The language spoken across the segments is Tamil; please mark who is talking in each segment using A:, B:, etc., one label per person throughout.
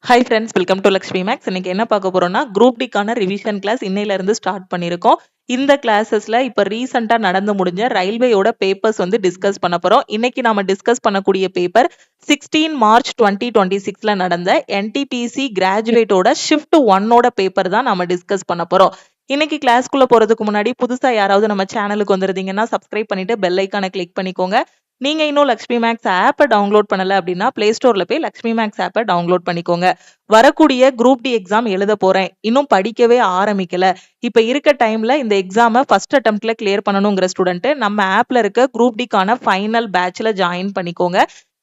A: Hi friends, welcome to Lakshmi makes. இன்னைக்கு என்ன பார்க்க போறோம்னா குரூப் டிக்கான ரிவிஷன் கிளாஸ் இன்னையில இருந்து ஸ்டார்ட் பண்ணியிருக்கோம். இந்த கிளாஸஸ்ல இப்போ ரீசெண்டா நடந்து முடிஞ்ச ரயில்வேயோட பேப்பர்ஸ் வந்து டிஸ்கஸ் பண்ண போறோம். இன்னைக்கு நாம டிஸ்கஸ் பண்ணக்கூடிய பேப்பர் 16 மார்ச் 2026ல நடந்த என்டிபிசி கிராஜுவேட்டோட ஷிஃப்ட் 1ஓட பேப்பர் தான் நாம டிஸ்கஸ் பண்ண போறோம். இன்னைக்கு கிளாஸ்க்குள்ள போறதுக்கு முன்னாடி புதுசா யாராவது நம்ம சேனலுக்கு வந்திருந்தீங்கன்னா சப்ஸ்கிரைப் பண்ணிட்டு பெல் ஐக்கானை கிளிக் பண்ணிக்கோங்க. நீங்க இன்னும் லக்ஷ்மி மேக்ஸ் ஆப்பை டவுன்லோட் பண்ணல அப்படின்னா பிளே ஸ்டோர்ல போய் லக்ஷ்மி மேக்ஸ் ஆப்பை டவுன்லோட் பண்ணிக்கோங்க. வரக்கூடிய குரூப் டி எக்ஸாம் எழுத போறேன், இன்னும் படிக்கவே ஆரம்பிக்கல, இப்ப இருக்க டைம்ல இந்த எக்ஸாமை ஃபர்ஸ்ட் அட்டெம்ப்ட்ல கிளியர் பண்ணணுங்கிற ஸ்டூடெண்ட் நம்ம ஆப்ல இருக்க குரூப் டிக்கான ஃபைனல் பேட்ச்ல ஜாயின் பண்ணிக்கோங்க.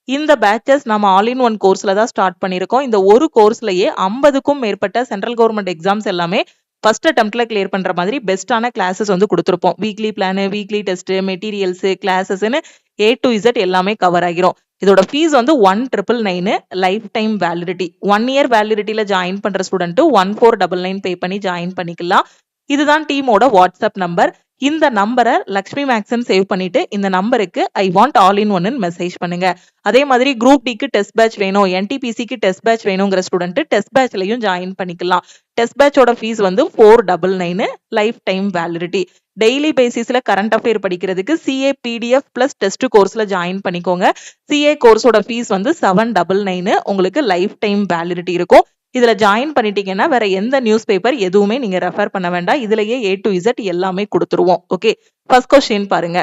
A: இந்த பேட்சஸ் நம்ம ஆல் இன் ஒன் கோர்ஸ்ல தான் ஸ்டார்ட் பண்ணிருக்கோம். இந்த ஒரு கோர்ஸ்லயே 50க்கும் மேற்பட்ட சென்ட்ரல் கவர்மெண்ட் எக்ஸாம்ஸ் எல்லாமே ஃபர்ஸ்ட் அட்டெம்ப்ட்ல கிளியர் பண்ற மாதிரி பெஸ்டான கிளாஸஸ் வந்து கொடுத்துருப்போம். Weekly plan, weekly test, materials, கிளாஸஸ்ன்னு A to Z எல்லாமே கவர் ஆகிரும். இதோட ஃபீஸ் வந்து 1999 லைஃப் டைம் வேலிடிட்டி. 1 இயர் வேலிடிட்டியில ஜாயின் பண்ற ஸ்டூடெண்ட் 1499 பே பண்ணி ஜாயின் பண்ணிக்கலாம். இதுதான் டீமோட வாட்ஸ்அப் நம்பர். இந்த நம்பரை லக்ஷ்மி மேக்ஸ்ன்னு சேவ் பண்ணிட்டு இந்த நம்பருக்கு ஐ வாண்ட் ஆல் இன் ஒன்னு மெசேஜ் பண்ணுங்க. அதே மாதிரி குரூப் டிக்கு டெஸ்ட் பேட்ச் வேணும், என்டிபிசிக்கு டெஸ்ட் பேட்ச் வேணுங்கிற ஸ்டூடெண்ட் டெஸ்ட் பேட்ச்லயும் ஜாயின் பண்ணிக்கலாம். டெஸ்ட் பேட்சோட ஃபீஸ் வந்து 499 லைஃப் டைம் வேலிடிட்டி. டெய்லி பேசிஸ்ல கரண்ட் அஃபேர் படிக்கிறதுக்கு சிஏ பிடிஎஃப் பிளஸ் டெஸ்ட் கோர்ஸ்ல ஜாயின் பண்ணிக்கோங்க. சிஏ கோர்ஸோட ஃபீஸ் வந்து 799, உங்களுக்கு லைஃப் டைம் வேலிடிட்டி இருக்கும். இதுல ஜாயின் பண்ணிட்டீங்கன்னா வேற எந்த நியூஸ் பேப்பர் எதுவுமே நீங்க ரெஃபர் பண்ண வேண்டாம். இதுலயே A to Z எல்லாமே கொடுத்துருவோம். ஓகே, ஃபர்ஸ்ட் கொஸ்டின் பாருங்க.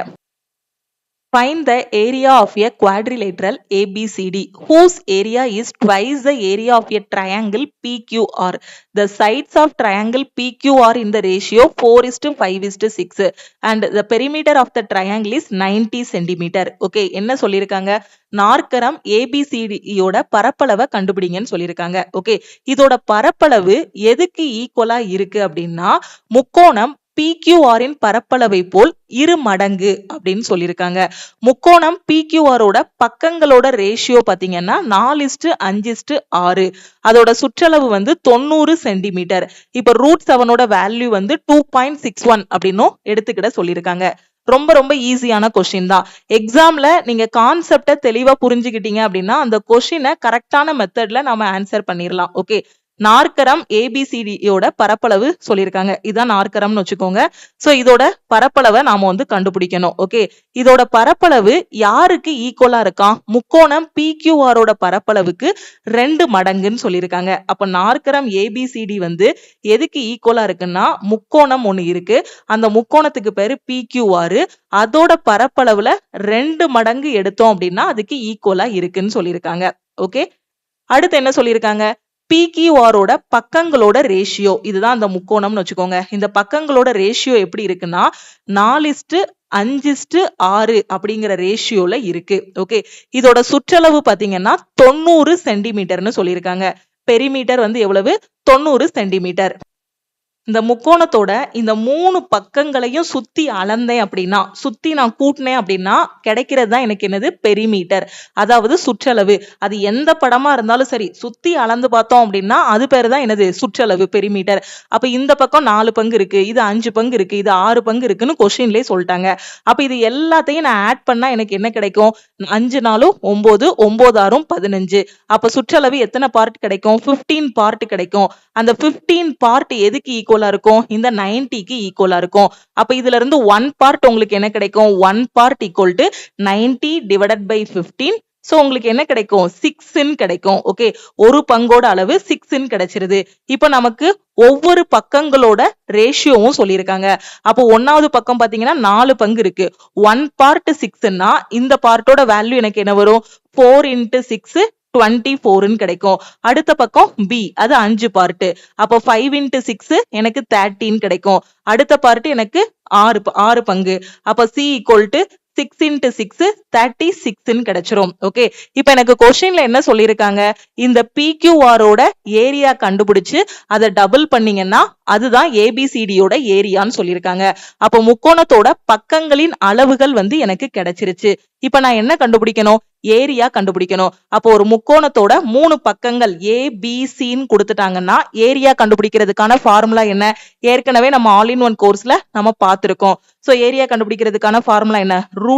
A: Find the area of a quadrilateral ABCD whose area is twice the area of a triangle PQR. The sides of triangle PQR in the ratio 4:5:6 and the perimeter of the triangle is 90 cm. Okay, என்ன சொல்லிருக்காங்க? நாற்கரம் ABCD யோட பரப்பளவை கண்டுபிடிங்கன்னு சொல்லியிருக்காங்க. ஓகே, இதோட பரப்பளவு எதுக்கு ஈக்குவலா இருக்கு அப்படின்னா முக்கோணம் PQR இன் பரப்பளவை போல் 2 மடங்கு அப்படின்னு சொல்லியிருக்காங்க. முக்கோணம் PQR ஓட பக்கங்களோட ரேஷியோ பாத்தீங்கன்னா 4:5:6. அதோட சுற்றளவு வந்து 90 சென்டிமீட்டர். இப்ப √7ஓட வேல்யூ வந்து 2.61 அப்படின்னும் எடுத்துக்கிட சொல்லியிருக்காங்க. ரொம்ப ரொம்ப ஈஸியான கொஸ்டின் தான். எக்ஸாம்ல நீங்க கான்செப்டை தெளிவா புரிஞ்சுக்கிட்டீங்க அப்படின்னா அந்த கொஸ்டினை கரெக்டான மெத்தட்ல நாம ஆன்சர் பண்ணிடலாம். ஓகே, நாற்கரம் ஏபிசிடியோட பரப்பளவு சொல்லியிருக்காங்க. இதான் நாற்கரம்னு வச்சுக்கோங்க. சோ இதோட பரப்பளவை நாம வந்து கண்டுபிடிக்கணும். ஓகே, இதோட பரப்பளவு யாருக்கு ஈக்குவலா இருக்கான்? முக்கோணம் PQRோட பரப்பளவுக்கு 2 மடங்குன்னு சொல்லியிருக்காங்க. அப்ப நாற்கரம் ஏபிசிடி வந்து எதுக்கு ஈக்குவலா இருக்குன்னா முக்கோணம் ஒண்ணு இருக்கு, அந்த முக்கோணத்துக்கு பேரு PQR, அதோட பரப்பளவுல 2 மடங்கு எடுத்தோம் அப்படின்னா அதுக்கு ஈக்குவலா இருக்குன்னு சொல்லியிருக்காங்க. ஓகே, அடுத்து என்ன சொல்லியிருக்காங்க? PQRோட பக்கங்களோட ரேஷியோ, இதுதான் அந்த முக்கோணம்னு வச்சுக்கோங்க. இந்த பக்கங்களோட ரேஷியோ எப்படி இருக்குன்னா 4:5:6 அப்படிங்கிற ரேஷியோல இருக்கு. ஓகே, இதோட சுற்றளவு பாத்தீங்கன்னா 90 சென்டிமீட்டர்னு சொல்லியிருக்காங்க. பெரிமீட்டர் வந்து எவ்வளவு? 90 சென்டிமீட்டர். இந்த முக்கோணத்தோட இந்த 3 பக்கங்களையும் சுத்தி அளந்தேன் அப்படின்னா, சுத்தி நான் கூட்டினேன் அப்படின்னா கிடைக்கிறது தான் எனக்கு என்னது? பெரிமீட்டர், அதாவது சுற்றளவு. அது எந்த படமா இருந்தாலும் சரி சுத்தி அளந்து பார்த்தோம் அப்படின்னா அது பேரு தான் என்னது? சுற்றளவு, பெரிமீட்டர். அப்ப இந்த பக்கம் 4 பங்கு இருக்கு, இது 5 பங்கு இருக்கு, இது 6 பங்கு இருக்குன்னு கொஸ்டின்லயே சொல்லிட்டாங்க. அப்ப இது எல்லாத்தையும் நான் ஆட் பண்ணா எனக்கு என்ன கிடைக்கும்? 5 4 9, 9 6 15. அப்ப சுற்றளவு எத்தனை பார்ட் கிடைக்கும்? 15 பார்ட் கிடைக்கும். அந்த 15 பார்ட் எதுக்கு ஈக்குவலா இருக்கும்? இந்த 90க்கு ஈக்குவலா இருக்கும். அப்ப இதுல இருந்து 1 பார்ட் உங்களுக்கு என்ன கிடைக்கும்? 1 part equal to 90 divided by 15. So உங்களுக்கு என்ன கிடைக்கும்? 6 கிடைக்கும். ஓகே, ஒரு பங்கோட அளவு 6 கிடைச்சிருது. இப்ப நமக்கு ஒவ்வொரு பக்கங்களோட ரேஷியோவும் சொல்லியிருக்காங்க. அப்போ 1வது பக்கம் பாத்தீங்கன்னா 4 பங்கு இருக்கு. 1 பார்ட் 6ன்னா இந்த பார்ட்டோட வேல்யூ எனக்கு என்ன வரும்? 4 × 6 24 கிடைக்கும். அடுத்த பக்கம் B, அது 5 பார்ட். அப்போ 5 × 6 எனக்கு 13 கிடைக்கும். அடுத்த பார்ட் எனக்கு 6 பங்கு. அப்ப C = 6 × 6 36 கிடைச்சிரும். ஓகே, இப்போ எனக்கு கொஸ்டின்ல என்ன சொல்லியிருக்காங்க? இந்த PQRோட ஏரியா கண்டுபிடிச்சு அதை டபுள் பண்ணீங்கன்னா அதுதான் ABCDயோட ஏரியான்னு சொல்லியிருக்காங்க. அப்போ முக்கோணத்தோட பக்கங்களின் அளவுகள் வந்து எனக்கு கிடைச்சிருச்சு. இப்ப நான் என்ன கண்டுபிடிக்கணும்? ஏரியா கண்டுபிடிக்கணும். அப்போ ஒரு முக்கோணத்தோட 3 பக்கங்கள் ABCன்னு கொடுத்துட்டாங்கன்னா ஏரியா கண்டுபிடிக்கிறதுக்கான ஃபார்முலா என்ன? ஏற்கனவே நம்ம ஆல் இன் ஒன் கோர்ஸ்ல நம்ம பார்த்திருக்கோம். சோ ஏரியா கண்டுபிடிக்கிறதுக்கான ஃபார்முலா என்ன? √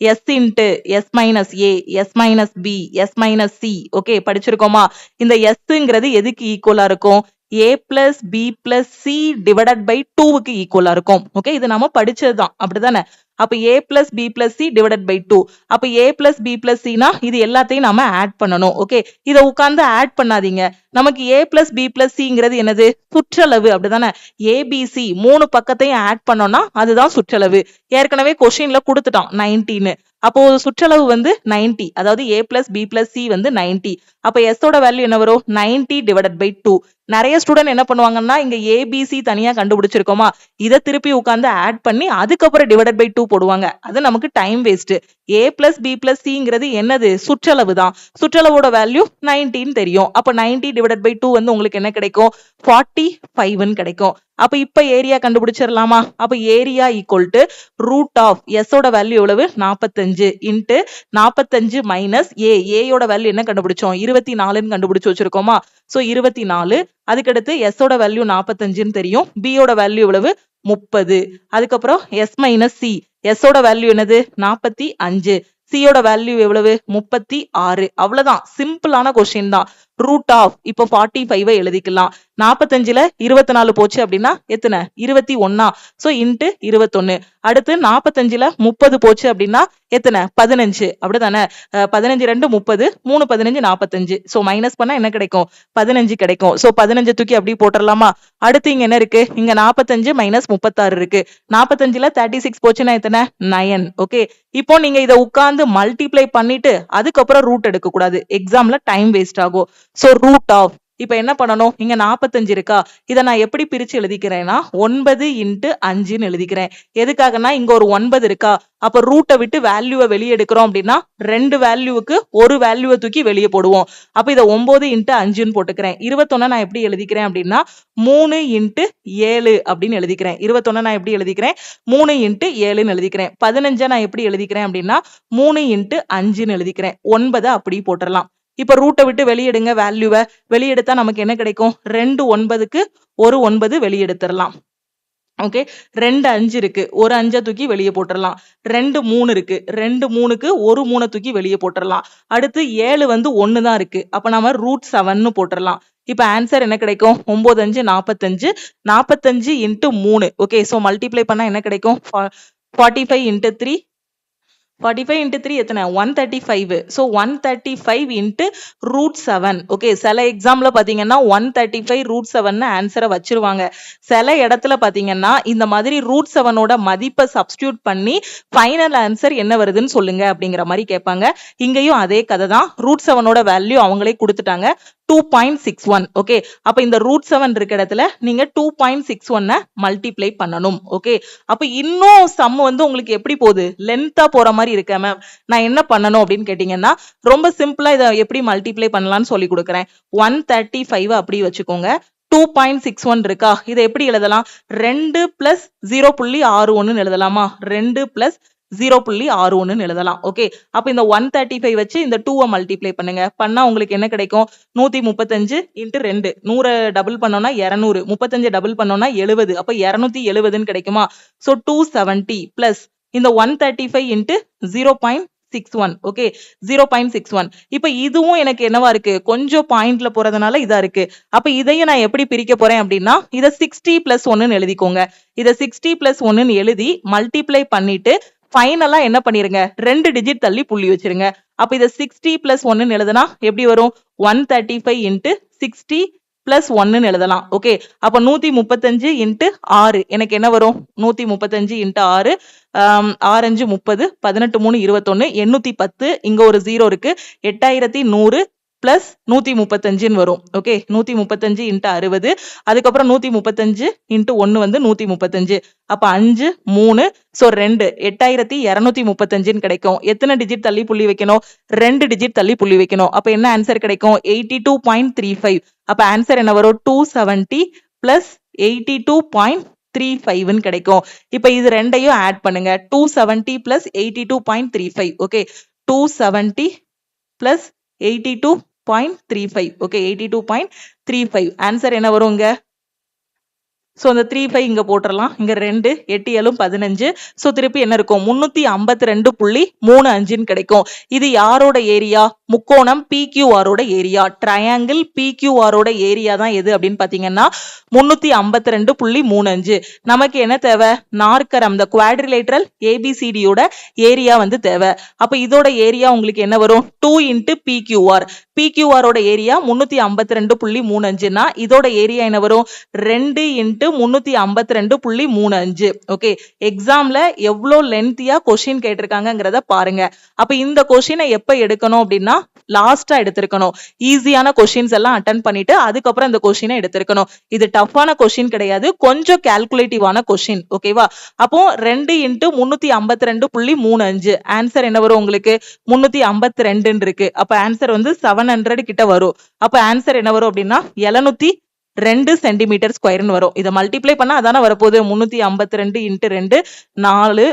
A: s into s minus a s minus b s minus c okay படிச்சிருக்கோமா? இந்த sங்கிறது எதுக்கு ஈக்குவலா இருக்கும்? a plus b plus c divided by 2க்கு ஈக்குவலா இருக்கும். ஓகே இது நம்ம படிச்சதுதான் அப்படிதானே? அப்ப a plus b plus c divided by 2. அப்ப a பிளஸ் b பிளஸ் cனா இது எல்லாத்தையும் நாம ஆட் பண்ணணும். ஓகே இதை உட்கார்ந்து ஆட் பண்ணாதீங்க. நமக்கு a பிளஸ் b பிளஸ் cங்கிறது என்னது? சுற்றளவு அப்படிதானே? abc 3 பக்கத்தையும் ஆட் பண்ணோம்னா அதுதான் சுற்றளவு. ஏற்கனவே கொஸ்டின்ல கொடுத்துட்டான் 90ன்னு. அப்போ சுற்றளவு வந்து 90, அதாவது a plus b plus c வந்து 90. அப்ப s ஓட வேல்யூ என்ன வரும்? 90 டிவைடட் பை 2. நிறைய ஸ்டூடெண்ட் என்ன பண்ணுவாங்கன்னா இங்க abc தனியா கண்டுபிடிச்சிருக்கோமா, இதை திருப்பி உட்கார்ந்து ஆட் பண்ணி அதுக்கப்புறம் டிவைடட் பை 2 போடுவாங்க. அது நமக்கு time waste. a plus b plus cங்கிறது என்னது? சுற்றளவு தான். சுற்றளவோட வேல்யூ 90 தெரியும். அப்ப 90 டிவைடட் பை 2 வந்து உங்களுக்கு என்ன கிடைக்கும்? 45 கிடைக்கும். அப்ப இப்ப ஏரியா கண்டுபிடிச்சிடலாமா? அப்ப area equal to root of s ஓட வேல்யூ எவ்வளவு? 45 இன்ட்டு 45 மைனஸ் a யோட வேல்யூ என்ன கண்டுபிடிச்சோம்? 24ன்னு கண்டுபிடிச்சு வச்சிருக்கோமா? சோ 24. அதுக்கடுத்து s ஓட வேல்யூ 45ன்னு தெரியும். b யோட வேல்யூ எவ்வளவு? 30. அதுக்கப்புறம் s மைனஸ் c, s ஓட வேல்யூ என்னது? 45. c யோட வேல்யூ எவ்வளவு? 36. அவ்வளவுதான், சிம்பிளான கொஸ்டின் தான். ரூட் ஆஃப் இப்போ 45 எழுதிக்கலாம். 45ல 24 போச்சு அப்படின்னா எத்தனை? 21. So into 21. அடுத்து 45ல 30 போச்சு அப்படின்னா எத்தனை? 15 அப்படிதானே? 15 2 30, 3 15 45. சோ மைனஸ் பண்ணா என்ன கிடைக்கும்? 15 கிடைக்கும். சோ 15 தூக்கி அப்படியே போட்டுடலாமா? அடுத்து இங்க என்ன இருக்கு? இங்க 45 மைனஸ் 36 இருக்கு. 45ல 36 போச்சுன்னா எத்தனை? 9. ஓகே இப்போ நீங்க இதை உட்கார்ந்து மல்டிப்ளை பண்ணிட்டு அதுக்கப்புறம் ரூட் எடுக்க கூடாது. எக்ஸாம்ல டைம் வேஸ்ட் ஆகும். சோ ரூட் ஆஃப் இப்ப என்ன பண்ணணும்? இங்க 45 இருக்கா, இதை நான் எப்படி பிரிச்சு எழுதிக்கிறேன்னா 9 இன்ட்டு 5ன்னு எழுதிக்கிறேன். எதுக்காகனா இங்க ஒரு 9 இருக்கா, அப்ப ரூட்டை விட்டு வேல்யூவை வெளியே எடுக்கிறோம் அப்படின்னா 2 வேல்யூவுக்கு ஒரு வேல்யூவை தூக்கி வெளியே போடுவோம். அப்ப இதை 9 இன்ட்டு 5ன்னு போட்டுக்கிறேன். 21 நான் எப்படி எழுதிக்கிறேன் அப்படின்னா 3 இன்ட்டு 7 அப்படின்னு எழுதிக்கிறேன். 21 நான் எப்படி எழுதிக்கிறேன்? 3 இன்ட்டு 7ன்னு எழுதிக்கிறேன். 15 நான் எப்படி எழுதிக்கிறேன் அப்படின்னா 3 இன்ட்டு 5ன்னு எழுதிக்கிறேன். 9 அப்படி போட்டுடலாம். இப்ப ரூட்டை விட்டு வெளியெடுங்க, வேல்யூவை வெளியெடுத்தா நமக்கு என்ன கிடைக்கும்? 2 9க்கு ஒரு 9 வெளியெடுத்துடலாம். ஓகே 2 5 இருக்கு, ஒரு 5 தூக்கி வெளியே போட்டுடலாம். 2 3 இருக்கு, 2 3க்கு ஒரு 3 தூக்கி வெளியே போட்டுடலாம். அடுத்து 7 வந்து 1 தான் இருக்கு, அப்ப நம்ம ரூட் 7ன்னு போட்டுடலாம். இப்ப ஆன்சர் என்ன கிடைக்கும்? 9 5 45. 45 இன்ட்டு 3. ஓகே சோ மல்டிப்ளை பண்ணா என்ன கிடைக்கும்? 45 இன்ட்டு 3. 45 into 3 எத்தனை? 135. So 135 into root 7. ஓகே சில எக்ஸாம்ல பாத்தீங்கன்னா 135 root 7ன்னு ஆன்சரை வச்சிருவாங்க. சில இடத்துல பாத்தீங்கன்னா இந்த மாதிரி root 7ஓட மதிப்பை சப்ஸ்டியூட் பண்ணி ஃபைனல் ஆன்சர் என்ன வருதுன்னு சொல்லுங்க அப்படிங்கிற மாதிரி கேட்பாங்க. இங்கேயும் அதே கதை தான். root 7ஓட வேல்யூ அவங்களே கொடுத்துட்டாங்க 2.61. ஓகே அப்ப இந்த ரூட் 7 இருக்க இடத்துல நீங்க 2.61 மல்டிப்ளை பண்ணணும். ஓகே அப்ப இன்னும் சம் வந்து உங்களுக்கு எப்படி போகுது? லென்த்தா போற மாதிரி இருக்க மேம், நான் என்ன பண்ணணும் அப்படின்னு கேட்டீங்கன்னா ரொம்ப சிம்பிளா இதை எப்படி மல்டிப்ளை பண்ணலாம்னு சொல்லி கொடுக்குறேன். 135 அப்படி வச்சுக்கோங்க. 2.61 இருக்கா, இதை எப்படி எழுதலாம்? 2 பிளஸ் 0.61 எழுதலாமா? 2 பிளஸ் 0.61 எழுதலாம். ஓகே அப்ப இந்த 135 வச்சு இந்த 2 மல்டிப்ளை பண்ணுங்க. பண்ணா உங்களுக்கு என்ன கிடைக்கும்? 135 இன்ட்டு 2, 100 டபுள் பண்ணோம்னா 200, 35 டபுள் பண்ணோம்னா 70, அப்ப 270ன்னு கிடைக்குமா? சோ 270 பிளஸ் இந்த 135 இன்ட்டு 0.61. ஓகே 0.61. இப்ப இதுவும் எனக்கு என்னவா இருக்கு? கொஞ்சம் பாயிண்ட்ல போறதுனால இதா இருக்கு. அப்ப இதையும் நான் எப்படி பிரிக்க போறேன் அப்படின்னா இதை 60 பிளஸ் 1ன்னு எழுதிக்கோங்க. இதை 60 பிளஸ் 1ன்னு எழுதி மல்டிப்ளை பண்ணிட்டு ஃபைனலா என்ன பண்ணிருங்க? 2 டிஜிட் தள்ளி புள்ளி வச்சிருங்க. அப்ப இத 60 பிளஸ் 1ன்னு எழுதுனா எப்படி வரும்? 135 இன்ட்டு 60 பிளஸ் 1ன்னு எழுதலாம். ஓகே அப்ப 135 இன்ட்டு 6 எனக்கு என்ன வரும்? 135 இன்ட்டு 6, 6 5 30, 18 3 21, 810, இங்க ஒரு 0 இருக்கு, 8100 பிளஸ் 135ன்னு வரும். ஓகே 135 இன்ட்டு 60, அதுக்கப்புறம் 135 இன்ட்டு 1 வந்து 135. அப்ப 5 3 சோ 2 8235ன்னு கிடைக்கும். எத்தனை டிஜிட் தள்ளி புள்ளி வைக்கணும்? 2 டிஜிட் தள்ளி புள்ளி வைக்கணும். அப்ப என்ன ஆன்சர் கிடைக்கும்? 82.35. அப்ப ஆன்சர் என்ன வரும்? 270 பிளஸ் 82.35ன்னு கிடைக்கும். இப்ப இது ரெண்டையும் ஆட் பண்ணுங்க. 270 plus 82.35. Okay 270 plus 82.35. Okay 82.35 answer என்ன வருங்க? ஸோ அந்த 3 5 இங்க போட்டுடலாம். இங்க 2 8 7 15. ஸோ திருப்பி என்ன இருக்கும் 352.35 கிடைக்கும். இது யாரோட ஏரியா? முக்கோணம் PQRோட ஏரியா. ட்ரையாங்கிள் PQRோட ஏரியா தான் எது அப்படின்னு பாத்தீங்கன்னா 352.35. நமக்கு என்ன தேவை? நாற்கரம், இந்த குவாட்ரிலேட்டரல் ABCDயோட ஏரியா வந்து தேவை. அப்ப இதோட ஏரியா உங்களுக்கு என்ன வரும்? 2 into PQR. PQRோட ஏரியா 352.35னா இதோட ஏரியா என்ன வரும்? 2 into 352.35. ஓகே, எக்ஸாம்ல எவ்வளவு லென்த்தியா கொஸ்டின் கேட்டிருக்காங்கங்கிறத பாருங்க. அப்ப இந்த கொஸ்டினை எப்ப எடுக்கணும் அப்படின்னா லாஸ்டா எடுத்திருக்கணும். ஈஸியான கொஸ்டின்ஸ் எல்லாம் அட்டன் பண்ணிட்டு அதுக்கப்புறம் இந்த கொஸ்டினை எடுத்திருக்கணும். இது டஃப்பான கொஸ்டின் கிடையாது, கொஞ்சம் கால்குலேட்டிவான கொஸ்டின். ஓகேவா? அப்போ 2 into 352.35 ஆன்சர் என்ன வரும் உங்களுக்கு? 352 இருக்கு. அப்ப ஆன்சர் வந்து 700 கிட்ட வரும். அப்ப ஆன்சர் என்ன வரும் அப்படின்னா 702 சென்டிமீட்டர் ஸ்கொயர்னு வரும். இதை மல்டிப்ளை பண்ணா அதான வரப்போகுது. 352 இன்ட்டு 2 4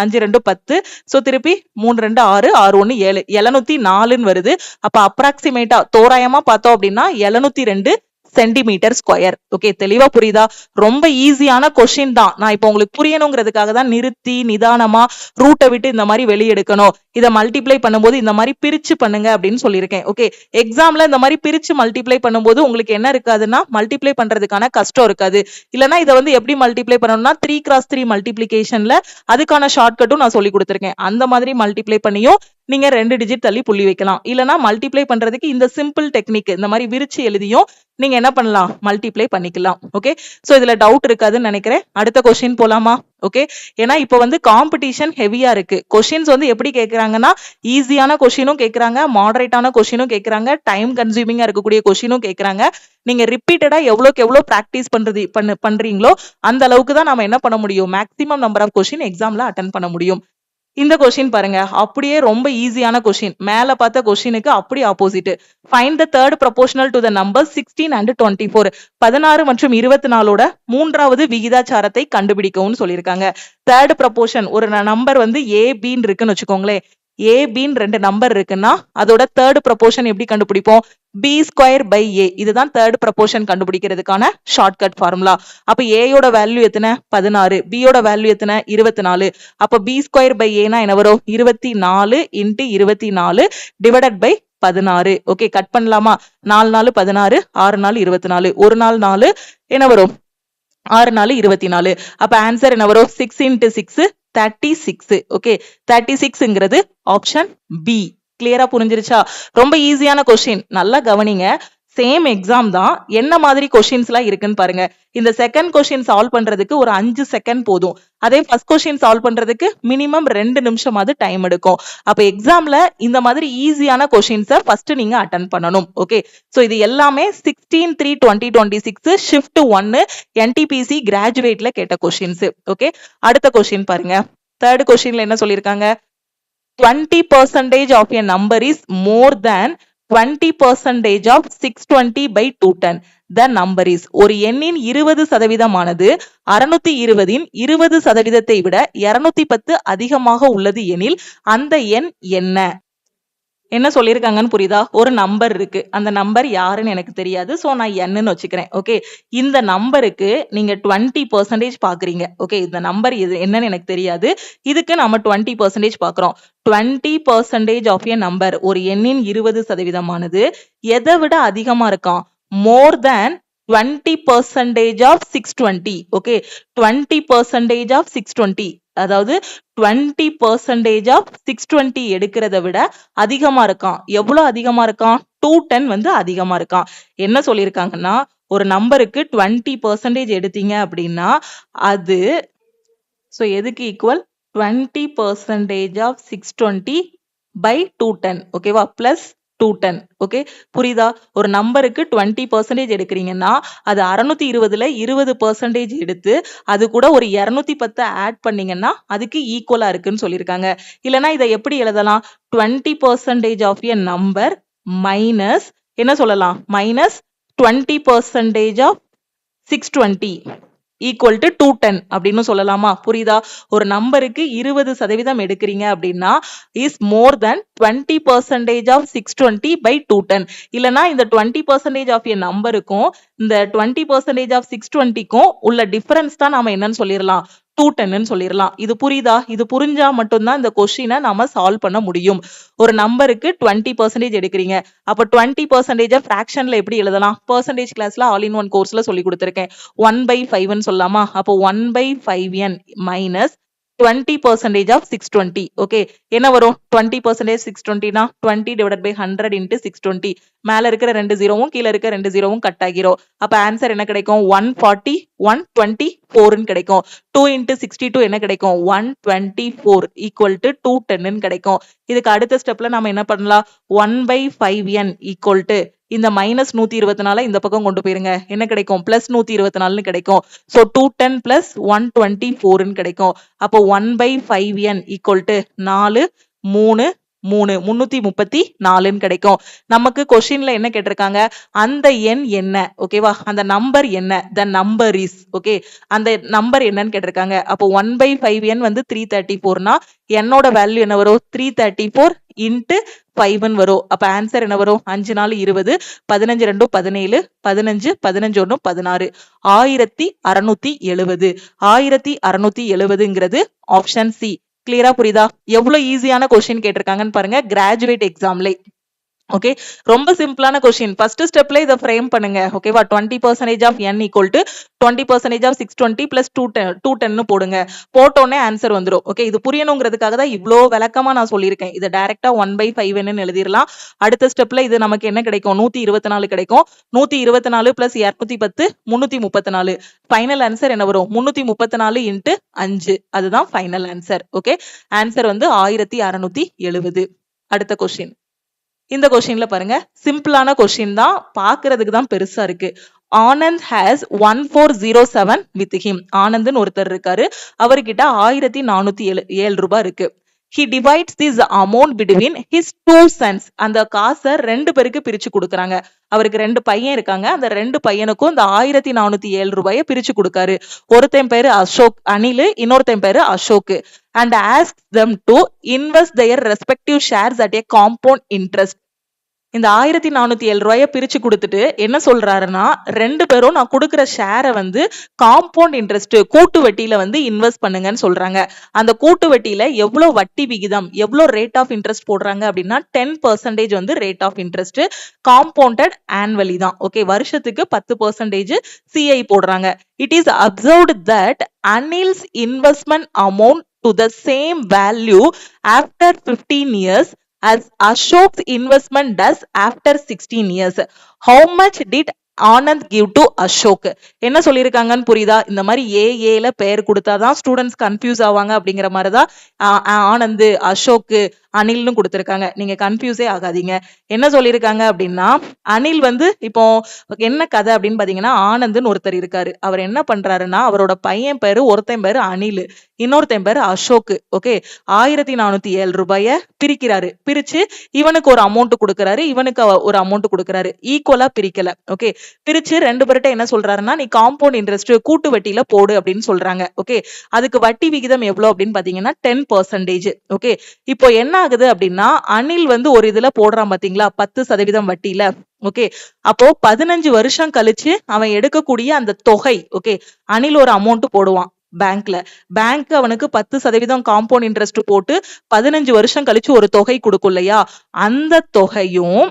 A: 5 2 10. ஸோ திருப்பி 3 2 6 6 1 7 704ன்னு வருது. அப்ப அப்ராக்சிமேட்டா தோராயமா பார்த்தோம் அப்படின்னா 702 சென்டிமீட்டர் ஸ்கொயர். ஓகே, தெளிவா புரியுதா? ரொம்ப ஈஸியான கொஸ்டின் தான். நான் இப்போ உங்களுக்கு புரியணுங்கிறதுக்காக தான் நிறுத்தி நிதானமா ரூட்டை விட்டு இந்த மாதிரி வெளியெடுக்கணும். இதை மல்டிப்ளை பண்ணும்போது இந்த மாதிரி பிரிச்சு பண்ணுங்க அப்படின்னு சொல்லியிருக்கேன். ஓகே, எக்ஸாம்ல இந்த மாதிரி பிரிச்சு மல்டிப்ளை பண்ணும்போது உங்களுக்கு என்ன இருக்காதுன்னா மல்டிப்ளை பண்றதுக்கான கஷ்டம் இருக்காது. இல்லைன்னா இதை வந்து எப்படி மல்டிப்ளை பண்ணணும்னா 3x3 மல்டிப்ளிகேஷன்ல அதுக்கான ஷார்ட்கட்டும் நான் சொல்லி கொடுத்துருக்கேன். அந்த மாதிரி மல்டிப்ளை பண்ணியும் நீங்க 2 டிஜிட் தள்ளி புள்ளி வைக்கலாம். இல்லைன்னா மல்டிப்ளை பண்றதுக்கு இந்த சிம்பிள் டெக்னிக் இந்த மாதிரி விரிச்சு எழுதியும் நீங்க என்ன பண்ணலாம்? மல்டிப்ளை பண்ணிக்கலாம். ஓகே, சோ இதுல டவுட் இருக்காதுன்னு நினைக்கிறேன். அடுத்த கொஸ்டின் போலாமா? ஓகே, ஏன்னா இப்ப வந்து காம்படிஷன் ஹெவியா இருக்கு. கொஸ்டின்ஸ் வந்து எப்படி கேட்கறாங்கன்னா ஈஸியான கொஸ்டினும் கேட்கறாங்க, மாடரேட்டான கொஸ்டினும் கேட்கறாங்க, டைம் கன்சூமிங்கா இருக்கக்கூடிய கொஸ்டினும் கேட்கறாங்க. நீங்க ரிப்பீட்டடா எவ்வளவுக்கு எவ்வளவு பிராக்டிஸ் பண்றீங்களோ அந்த அளவுக்கு தான் நம்ம என்ன பண்ண முடியும்? மேக்ஸிமம் நம்பர் ஆஃப் கொஸ்டின் எக்ஸாம்ல அட்டன் பண்ண முடியும். இந்த கொஸ்டின் பாருங்க, அப்படியே ரொம்ப ஈஸியான கொஸ்டின். மேல பார்த்த கொஸ்டினுக்கு அப்படி opposite. Find the third proportional to the number 16 and 24. 16 மற்றும் 24ஓட மூன்றாவது விகிதாச்சாரத்தை கண்டுபிடிக்கவும் சொல்லியிருக்காங்க. தேர்ட் ப்ரொபோஷன், ஒரு நம்பர் வந்து ஏபின்னு இருக்குன்னு வச்சுக்கோங்களேன். ஏபின்னு 2 நம்பர் இருக்குன்னா அதோட தேர்ட் ப்ரொபோஷன் எப்படி கண்டுபிடிப்போம்? பி ஸ்கொயர் பை ஏ. இதுதான் தேர்ட் ப்ரொபோஷன் கண்டுபிடிக்கிறதுக்கான ஷார்ட்கட் ஃபார்முலா. அப்ப ஏயோட வேல்யூ எத்தனை? 16. பியோட வேல்யூ எத்தனை? 24. அப்ப பி ஸ்கொயர் பை ஏனா என்ன வரும்? 24 into 24 divided by 16. Okay, cut பண்ணலாமா? 4 4 16, 6 4 24, ஒரு நாள் 4 என்ன வரும்? 6 4 24. அப்ப ஆன்சர் என்ன வரும்? 6 into 6 36. ஓகே, 36ங்கிறது ஆப்ஷன் பி. கிளியரா புரிஞ்சிருச்சா? ரொம்ப ஈஸியான கொஸ்டின், நல்லா கவனிங்க. சேம் எக்ஸாம் தான். என்ன மாதிரி கொஸ்டின்ஸ் எல்லாம் இருக்குன்னு பாருங்க. இந்த செகண்ட் கொஸ்டின் சால்வ் பண்றதுக்கு ஒரு 5 செகண்ட் போதும். அதே ஃபர்ஸ்ட் கொஸ்டின் சால்வ் பண்றதுக்கு மினிமம் 2 நிமிஷமாவது டைம் எடுக்கும். அப்ப எக்ஸாம்ல இந்த மாதிரி ஈஸியான கொஸ்டின்ஸை ஃபர்ஸ்ட் நீங்க அட்டன் பண்ணணும். ஓகே, சோ இது எல்லாமே 16/3/2026 ஷிஃப்ட் 1 NTPC கிராஜுவேட்ல கேட்ட கொஸ்டின்ஸ். ஓகே, அடுத்த கொஸ்டின் பாருங்க. தேர்ட் கொஸ்டின்ல என்ன சொல்லியிருக்காங்க? 20% of a number is more than 20% of 620/210. The number is, ஒரு எண்ணின் 20% 620இன் 20%ஐ விட 210 அதிகமாக உள்ளது எனில் அந்த எண் என்ன? என்ன சொல்லியிருக்காங்கன்னு புரியுதா? ஒரு நம்பர் இருக்கு, அந்த நம்பர் யாருன்னு எனக்கு தெரியாது. சோ நான் என்னன்னு வச்சுக்கிறேன். ஓகே, இந்த நம்பருக்கு நீங்க 20% பாக்குறீங்க. ஓகே, இந்த நம்பர் இது என்னன்னு எனக்கு தெரியாது. இதுக்கு நம்ம 20% பாக்குறோம். 20% ஆஃப் ஏ நம்பர், ஒரு எண்ணின் 20% எதை விட அதிகமா இருக்கான்? மோர் தேன் 20% of 620. ஓகே, 20% of 620, அதாவது 20% of 620 எடுக்கிறத விட அதிகமா இருக்கான். எவ்வளவு அதிகமா இருக்கான்? 210 வந்து அதிகமா இருக்கான். என்ன சொல்லியிருக்காங்கன்னா, ஒரு நம்பருக்கு 20% எடுத்தீங்க அப்படின்னா அது எதுக்கு ஈக்குவல்? 20% of 620/210. ஓகேவா? பிளஸ் 210. ஓகே, புரியுதா? ஒரு நம்பருக்கு 20% எடுக்கிறீங்கன்னா அது 620ல 20% எடுத்து அது கூட ஒரு 210 ஆட் பண்ணீங்கன்னா அதுக்கு ஈக்குவலா இருக்குன்னு சொல்லியிருக்காங்க. இல்லைன்னா இதை எப்படி எழுதலாம்? 20% ஆஃப் எ நம்பர் மைனஸ் என்ன சொல்லலாம்? Minus 20% of 620. ஈக்குவல் டு 210 அப்படின்னு சொல்லலாமா? புரியுதா? ஒரு நம்பருக்கு 20% எடுக்கிறீங்க அப்படின்னா is more than 20% of 620 by 210. இல்லனா இந்த 20% ஆஃப் எ நம்பருக்கும் இந்த 20% ஆஃப் 620க்கும் உள்ள டிஃபரன்ஸ் தான் நாம என்னன்னு சொல்லிடலாம், 210 சொல்லிடலாம். இது புரியுதா? இது புரிஞ்சா மட்டும்தான் இந்த கொஸ்டினை நாம சால்வ் பண்ண முடியும். ஒரு நம்பருக்கு 20% எடுக்கிறீங்க, அப்ப 20% ஃபிராக்ஷன்ல எப்படி எழுதலாம்? பெர்சன்டேஜ் கிளாஸ்ல ஆல் இன் ஒன் கோர்ஸ்ல சொல்லி கொடுத்திருக்கேன். 1/5 சொல்லலாமா? அப்போ 1/5n மைனஸ் 20% of 620. ஓகே, என்ன வரும்? 20% 620 னா 20 divided by 100 into 620. மேல இருக்கிற ரெண்டு ஜீரோவும் கீழ இருக்க ரெண்டு ஜீரோவும் கட் ஆகிரும். அப்ப ஆன்சர் என்ன கிடைக்கும்? 140 124 கிடைக்கும். 2 into 62 என்ன கிடைக்கும்? 124 equal to 210 கிடைக்கும். இதுக்கு அடுத்த ஸ்டெப்ல நாம என்ன பண்ணலாம்? 1/5n equal to இந்த மைனஸ் 124 இந்த பக்கம் கொண்டு போயிருங்க. என்ன கிடைக்கும்? பிளஸ் 124 கிடைக்கும். சோ 210 பிளஸ் 124 கிடைக்கும். அப்போ 1/5n equal to 4 3 3 334 கிடைக்கும். நமக்கு கொஸ்டின்ல என்ன கேட்டிருக்காங்க? அந்த எண் என்ன? ஓகேவா? அந்த நம்பர் என்ன? the number is. ஓகே, அந்த நம்பர் என்னன்னு கேட்டிருக்காங்க. அப்போ 1/5n வந்து 334 னா என்னோட வேல்யூ என்ன வரும்? 334 into 5 வரும். அப்ப ஆன்சர் என்ன வரும்? 5 4 20 15 2 17 15 15 1 16 1670. 1670ங்கிறது ஆப்ஷன் சி. கிளியரா புரியுதா? எவ்வளவு ஈஸியான கொஸ்டின் கேட்டிருக்காங்கன்னு பாருங்க, கிராஜுவேட் எக்ஸாம்ல. ஓகே, ரொம்ப சிம்பிளான கொஸ்டின். ஃபர்ஸ்ட் ஸ்டெப்ல இத ஃப்ரேம் பண்ணுங்க. ஓகேவா? 20% of n equal to 20% of 620 plus 210 போடுங்க. போட்டோனே ஆன்சர் வந்துரும். ஓகே, இது புரியணுங்கிறதுக்காக தான் இவ்ளோ விளக்கமா நான் சொல்லியிருக்கேன். இத டைரக்டா 1/5n எழுதிரலாம். அடுத்த ஸ்டெப்ல இது நமக்கு என்ன கிடைக்கும்? 124 கிடைக்கும். 124 plus 210 334. ஃபைனல் ஆன்சர் என்ன வரும்? 334 into 5. அதுதான் ஃபைனல் ஆன்சர். ஓகே, ஆன்சர் வந்து 1670. அடுத்த கொஸ்டின். இந்த கொஸ்டின்ல பாருங்க, சிம்பிளான கொஸ்டின் தான், பாக்குறதுக்கு தான் பெருசா இருக்கு. Anand has 1407 with him. ஆனந்த்னு ஒருத்தர் இருக்காரு, அவர்கிட்ட 1407 ரூபாய் இருக்கு. He divides this amount between his two sons. அந்த காசை ரெண்டு பேருக்கு பிரிச்சு கொடுக்கறாங்க. அவருக்கு ரெண்டு பையன் இருக்காங்க, அந்த ரெண்டு பையனுக்கும் இந்த 1407 ரூபாயை பிரிச்சு கொடுக்காரு. ஒருத்தன் பேரு அசோக், அனில், இன்னொருத்தன் பேரு Ashok. And asks them to invest their respective shares at a compound interest. இந்த 1407 ரூபாயை பிரிச்சு கொடுத்துட்டு என்ன சொல்றாருன்னா, ரெண்டு பேரும் நான் கொடுக்கிற ஷேரை வந்து காம்பவுண்ட் இன்ட்ரெஸ்ட், கூட்டு வட்டியில வந்து இன்வெஸ்ட் பண்ணுங்கன்னு சொல்றாங்க. அந்த கூட்டு வட்டியில எவ்வளவு வட்டி விகிதம், எவ்வளவு ரேட் ஆஃப் இன்ட்ரெஸ்ட் போடுறாங்க அப்படின்னா 10% வந்து rate of interest, compounded annually தான். ஓகே, வருஷத்துக்கு 10% சிஐ போடுறாங்க. It is observed that Anil's investment amount to the same value after 15 years as Ashok's investment does after 16 years. How much did Anand give to Ashok? என்ன சொல்லியிருக்காங்கன்னு புரியுதா? இந்த மாதிரி ஏல பெயர் கொடுத்தாதான் ஸ்டூடெண்ட்ஸ் கன்ஃபியூஸ் ஆவாங்க அப்படிங்கிற மாதிரிதான் ஆனந்த், அசோக், அனில்னு கொடுத்திருக்காங்க. நீங்க கன்ஃபியூஸே ஆகாதீங்க. என்ன சொல்லியிருக்காங்க அப்படின்னா, அனில் வந்து இப்போ என்ன கதை அப்படின்னு பாத்தீங்கன்னா, ஆனந்த்னு ஒருத்தர் இருக்காரு. அவர் என்ன பண்றாருன்னா, அவரோட பையன் பேரு, ஒருத்தன் பேரு அனில், இன்னொருத்தன் பேரு அசோக். ஓகே, 1407 ரூபாய பிரிக்கிறாரு. பிரிச்சு இவனுக்கு ஒரு அமௌண்ட் கொடுக்கறாரு, இவனுக்கு ஒரு அமௌண்ட் கொடுக்கறாரு. ஈக்குவலா பிரிக்கல. ஓகே, பிரிச்சு ரெண்டு பேர்ட்ட என்ன சொல்றாருன்னா, நீ காம்பவுண்ட் இன்ட்ரெஸ்ட் கூட்டு வட்டியில போடு அப்படின்னு சொல்றாங்க. ஓகே, அதுக்கு வட்டி விகிதம் எவ்வளவு அப்படின்னு பாத்தீங்கன்னா 10%. ஓகே, இப்போ என்ன ஆகுது அப்படின்னா, அனில் வந்து ஒரு இதுல போடுறான் பாத்தீங்களா 10% வட்டியில. ஓகே, அப்போ 15 வருஷம் கழிச்சு அவன் எடுக்கக்கூடிய அந்த தொகை, ஓகே, அனில் ஒரு அமௌண்ட் போடுவான் பேங்க்ல. பேங்க் அவனுக்கு 10% காம்பவுண்ட் இன்ட்ரெஸ்ட் போட்டு 15 வருஷம் கழிச்சு ஒரு தொகை கொடுக்கும் இல்லையா, அந்த தொகையும்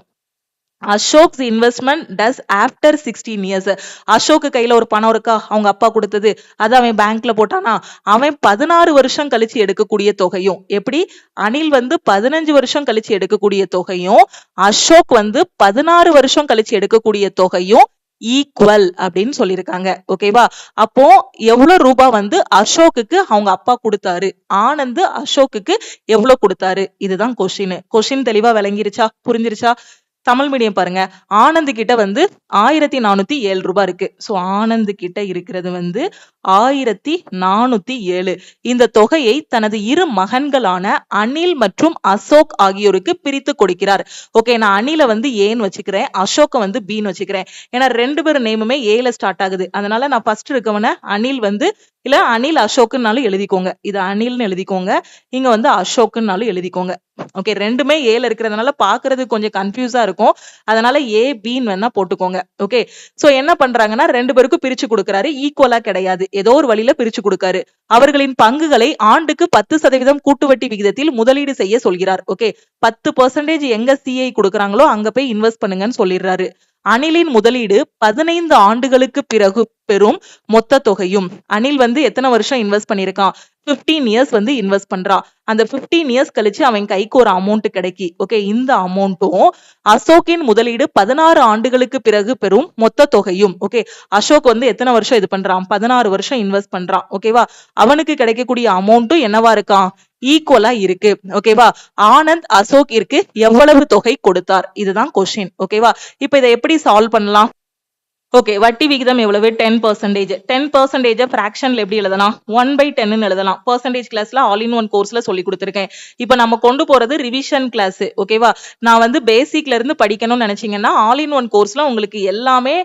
A: அசோக்ஸ் இன்வெஸ்ட்மெண்ட் டஸ் ஆஃப்டர் 16 years. அசோக் கையில ஒரு பணம் இருக்கா, அவங்க அப்பா கொடுத்தது, அது அவன் பேங்க்ல போட்டானா, அவன் 16 வருஷம் கழிச்சு எடுக்கக்கூடிய தொகையும், எப்படி அனில் வந்து 15 வருஷம் கழிச்சு எடுக்கக்கூடிய தொகையும், அசோக் வந்து 16 வருஷம் கழிச்சு எடுக்கக்கூடிய தொகையும் ஈக்குவல் அப்படின்னு சொல்லியிருக்காங்க. ஓகேவா? அப்போ எவ்வளவு ரூபாய் வந்து அசோக்குக்கு அவங்க அப்பா கொடுத்தாரு, ஆனந்த் அசோக்குக்கு எவ்வளவு கொடுத்தாரு, இதுதான் கொஸ்டின். கொஸ்டின் தெளிவா விளங்கிருச்சா, புரிஞ்சிருச்சா? தமிழ் மீடியம் பாருங்க. ஆனந்த் கிட்ட வந்து 1407 ரூபாய் இருக்கு. சோ ஆனந்த் கிட்ட இருக்கிறது வந்து 1407. இந்த தொகையை தனது இரு மகன்களான அனில் மற்றும் அசோக் ஆகியோருக்கு பிரித்து கொடுக்கிறார். ஓகே, நான் அனில வந்து ஏன்னு வச்சுக்கிறேன், அசோக்க வந்து பின்னு வச்சுக்கிறேன். ஏன்னா ரெண்டு பேரும் நேமுமே ஏல ஸ்டார்ட் ஆகுது. அதனால நான் ஃபர்ஸ்ட் இருக்கவன அனில் வந்து இல்ல அனில் அசோக்குன்னாலும் எழுதிக்கோங்க. இது அனில்னு எழுதிக்கோங்க, இங்க வந்து அசோக்குன்னாலும் எழுதிக்கோங்க. ஓகே, ரெண்டுமே ஏல இருக்கிறதுனால பாக்குறது கொஞ்சம் கன்ஃபியூஸா இருக்கும். அதனால ஏ பின்னு வேணா போட்டுக்கோங்க. ஓகே, சோ என்ன பண்றாங்கன்னா ரெண்டு பேருக்கும் பிரிச்சு கொடுக்கறாரு. ஈக்குவலா கிடையாது, ஏதோ ஒரு வழியில பிரிச்சு கொடுக்காரு. அவர்களின் பங்குகளை ஆண்டுக்கு 10% கூட்டு வட்டி விகிதத்தில் முதலீடு செய்ய சொல்கிறார். ஓகே, 10% எங்க சிஐ கொடுக்கறாங்களோ அங்க போய் இன்வெஸ்ட் பண்ணுங்கன்னு சொல்லிடுறாரு. அனிலின் முதலீடு 15 ஆண்டுகளுக்கு பிறகு பெறும் மொத்த தொகையும். அனில் வந்து எத்தனை வருஷம் இன்வெஸ்ட் பண்ணிருக்கான்? 15 இயர்ஸ் வந்து இன்வெஸ்ட் பண்றான். அந்த 15 இயர்ஸ் கழிச்சு அவன் கைக்கு ஒரு அமௌண்ட் கிடைக்கி. ஓகே, இந்த அமௌண்ட்டும் அசோக்கின் முதலீடு 16 ஆண்டுகளுக்கு பிறகு பெறும் மொத்த தொகையும். ஓகே, அசோக் வந்து எத்தனை வருஷம் இது பண்றான்? 16 வருஷம் இன்வெஸ்ட் பண்றான். ஓகேவா, அவனுக்கு கிடைக்கக்கூடிய அமௌண்ட்டும் என்னவா இருக்கான்? ஈக்குவலா இருக்கு. ஓகேவா, ஆனந்த் அசோக் இருக்கு எவ்வளவு தொகை கொடுத்தார்? இதுதான் கொஸ்டின். ஓகேவா, இப்ப இதை எப்படி சால்வ் பண்ணலாம்? ஓகே, வட்டி விகிதம் எவ்வளவு? 10%. 10% ஃபிராக்ஷன்ல எப்படி எழுதலாம்? 1/10 எழுதலாம். பெர்சன்டேஜ் கிளாஸ்ல ஆல் இன் ஒன் கோர்ஸ்ல சொல்லி கொடுத்திருக்கேன். இப்போ நம்ம கொண்டு போறது ரிவிஷன் கிளாஸ். ஓகேவா, நான் வந்து பேசிக்ல இருந்து படிக்கணும்னு நினைச்சீங்கன்னா ஆல் இன் ஒன் கோர்ஸ்ல உங்களுக்கு எல்லாமே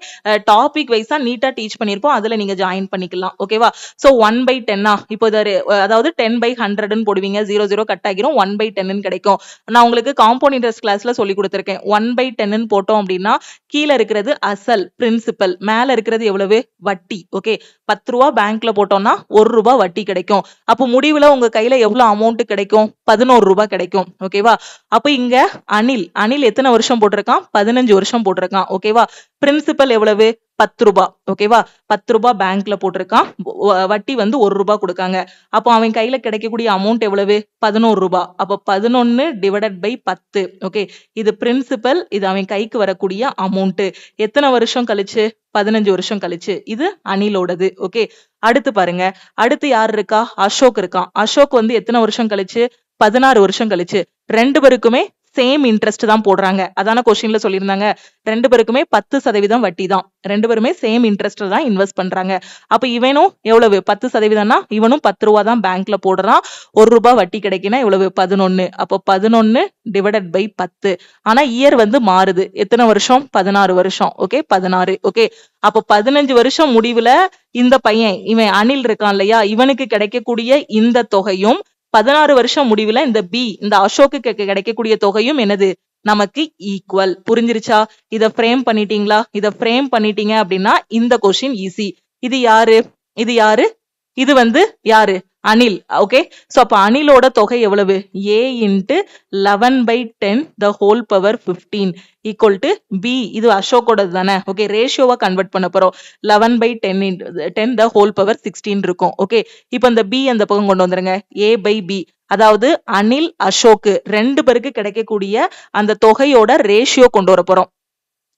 A: டாபிக் வைஸா நீட்டா டீச் பண்ணிருப்போம். அதுல நீங்க ஜாயின் பண்ணிக்கலாம். ஓகேவா, சோ 1/10 இப்போ அதாவது 10/100 போடுவீங்க, 0 கட் ஆகிரும், 1/10 கிடைக்கும். நான் உங்களுக்கு காம்பவுண்ட் இன்ட்ரெஸ்ட் கிளாஸ்ல சொல்லி கொடுத்திருக்கேன். 1/10 போட்டோம் அப்படின்னா கீழே இருக்கிறது அசல் பிரின்சிபல், மேல இருக்கிறது எவ்வளவு? வட்டி. ஓகே, 10 ரூபா பேங்க்ல போட்டோம்னா 1 ரூபாய் வட்டி கிடைக்கும். அப்போ முடிவுல உங்க கையில எவ்வளவு அமௌண்ட் கிடைக்கும்? 11 ரூபாய் கிடைக்கும். ஓகேவா, அப்ப இங்க அனில் எத்தனை வருஷம் போட்டிருக்கான்? 15 வருஷம் போட்டிருக்கான். ஓகேவா, பிரின்சிபல் எவ்வளவு? 10 ரூபாய். ஓகேவா, 10 ரூபாய் பேங்க்ல போட்டிருக்கான், வட்டி வந்து 1 ரூபாய் கொடுக்காங்க. அப்போ அவன் கையில கிடைக்கக்கூடிய அமௌண்ட் எவ்வளவு? 11 ரூபாய். அப்ப 11 டிவைடட் பை 10. ஓகே, இது பிரின்சிபல், இது அவன் கைக்கு வரக்கூடிய அமௌண்ட். எத்தனை வருஷம் கழிச்சு? 15 வருஷம் கழிச்சு. இது அனிலோடது. ஓகே, அடுத்து பாருங்க, அடுத்து யார் இருக்கா? அசோக் இருக்கான். அசோக் வந்து எத்தனை வருஷம் கழிச்சு? 16 வருஷம் கழிச்சு. ரெண்டு பேருக்குமே சேம் இன்ட்ரெஸ்ட் தான் போடுறாங்க. அதான கொஸ்டின்ல சொல்லியிருந்தாங்க. ரெண்டு பேருக்குமே 10% வட்டி தான். ரெண்டு பேருமே சேம் இன்ட்ரெஸ்ட் தான் இன்வெஸ்ட் பண்றாங்க. அப்ப இவனும் எவ்வளவு? 10%னா இவனும் 10 ரூபா தான் பேங்க்ல போடுறான். 1 ரூபாய் வட்டி கிடைக்குன்னா எவ்வளவு? 11. அப்போ 11 டிவைடட் பை 10. ஆனா இயர் வந்து மாறுது. எத்தனை வருஷம்? 16 வருஷம். ஓகே, 16. ஓகே, அப்போ 15 வருஷம் முடிவுல இந்த பையன் இவன் அனில் இருக்கான் இல்லையா, இவனுக்கு கிடைக்கக்கூடிய இந்த தொகையும் 16 வருஷம் முடிவுல இந்த இந்த அசோக்கு கிடைக்கக்கூடிய தொகையும் என்னது? நமக்கு ஈக்குவல். புரிஞ்சிருச்சா? இத ஃப்ரேம் பண்ணிட்டீங்களா? இத ஃப்ரேம் பண்ணிட்டீங்க அப்படின்னா இந்த கொஸ்டின் ஈஸி. இது யாரு? இது யாரு? இது வந்து யாரு? அனில். ஓகே, சோ அப்ப அனிலோட தொகை எவ்வளவு? a into 11/10 the whole power 15 equal to b. இது அசோக்கோடது தானே. ஓகே, ரேஷியோவா கன்வெர்ட் பண்ண போறோம். 11/10 the whole power 16 இருக்கும். ஓகே, இப்போ இந்த b அந்த பக்கம் கொண்டு வந்துருங்க. a/b, அதாவது அனில் அசோக்கு ரெண்டு பேருக்கு கிடைக்கக்கூடிய அந்த தொகையோட ரேஷியோ கொண்டு வர போறோம்.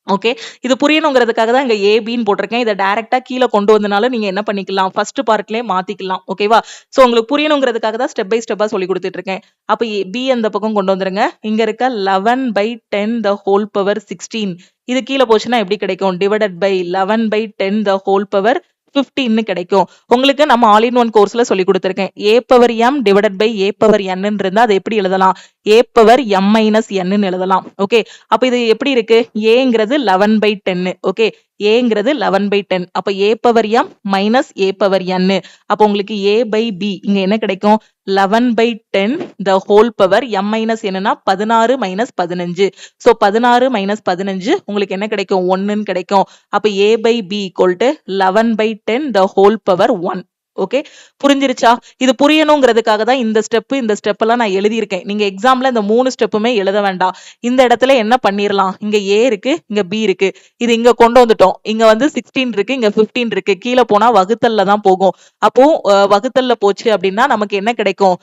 A: ஓகே, இது புரியணுங்கிறதுக்காக தான் இங்க ஏபின்னு போட்டிருக்கேன். இதை டைரக்டா கீழே கொண்டு வந்தனால நீங்க என்ன பண்ணிக்கலாம்? ஃபர்ஸ்ட் பார்ட்லயே மாத்திக்கலாம். ஓகேவா, சோ உங்களுக்கு புரியணுங்கிறதுக்காக தான் ஸ்டெப் பை ஸ்டெப்பா சொல்லி கொடுத்துட்டு இருக்கேன். அப்ப பி அந்த பக்கம் கொண்டு வந்துருங்க. இங்க இருக்க 11/10 the whole power 16 இது கீழே போச்சுன்னா எப்படி கிடைக்கும்? Divided by 11/10 the whole power 15 கிடைக்கும். உங்களுக்கு நம்ம ஆல் இன் ஒன் கோர்ஸ்ல சொல்லி கொடுத்திருக்கேன். a power m divided by a power n இருந்தா அதை எப்படி எழுதலாம்? a power m minus n எழுதலாம். ஓகே, அப்ப இது எப்படி இருக்கு? aங்கிறது 11/10. ஓகே, aங்கிறது 11/10. அப்ப a power m minus a power n. அப்ப உங்களுக்கு a பை b இங்க என்ன கிடைக்கும்? 11/10 the whole power m minus என்னன்னா 16 மைனஸ் 15. சோ 16 மைனஸ் 15 உங்களுக்கு என்ன கிடைக்கும்? 1 கிடைக்கும். அப்ப a பை b equal to 11/10 the whole power 1. Okay, புரிஞ்சிருச்சா? இது புரியணுங்கிறதுக்காக தான் இந்த ஸ்டெப் எல்லாம் நான் எழுதியிருக்கேன். நீங்க எக்ஸாம்ல இந்த 3 ஸ்டெப்புமே எழுத வேண்டாம். இந்த இடத்துல என்ன பண்ணிரலாம்? இங்க a இருக்கு, இங்க b இருக்கு, இது இங்க கொண்டு வந்துட்டோம். இங்க வந்து 16 இருக்கு, இங்க 15 இருக்கு. கீழே போனா வகுத்தல்ல தான் போகும். அப்போ வகுத்தல்ல போச்சு அப்படின்னா நமக்கு என்ன கிடைக்கும்?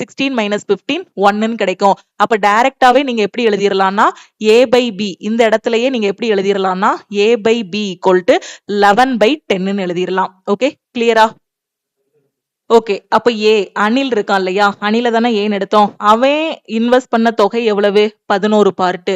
A: 16 மைனஸ் 15 1ன்னு கிடைக்கும். அப்ப டைரக்டாவே நீங்க எப்படி எழுதிரலாம்னா a பை b இந்த இடத்துலயே நீங்க எப்படி எழுதிரலாம்னா a பை b equal to 11/10 எழுதிரலாம். ஓகே, கிளியரா? ஓகே. அப்ப ஏ அனில் இருக்கான் இல்லையா? அனில தானே ஏன்னு எடுத்தோம். அவன் இன்வெஸ்ட் பண்ண தொகை எவ்வளவு? 11 பார்ட்டு.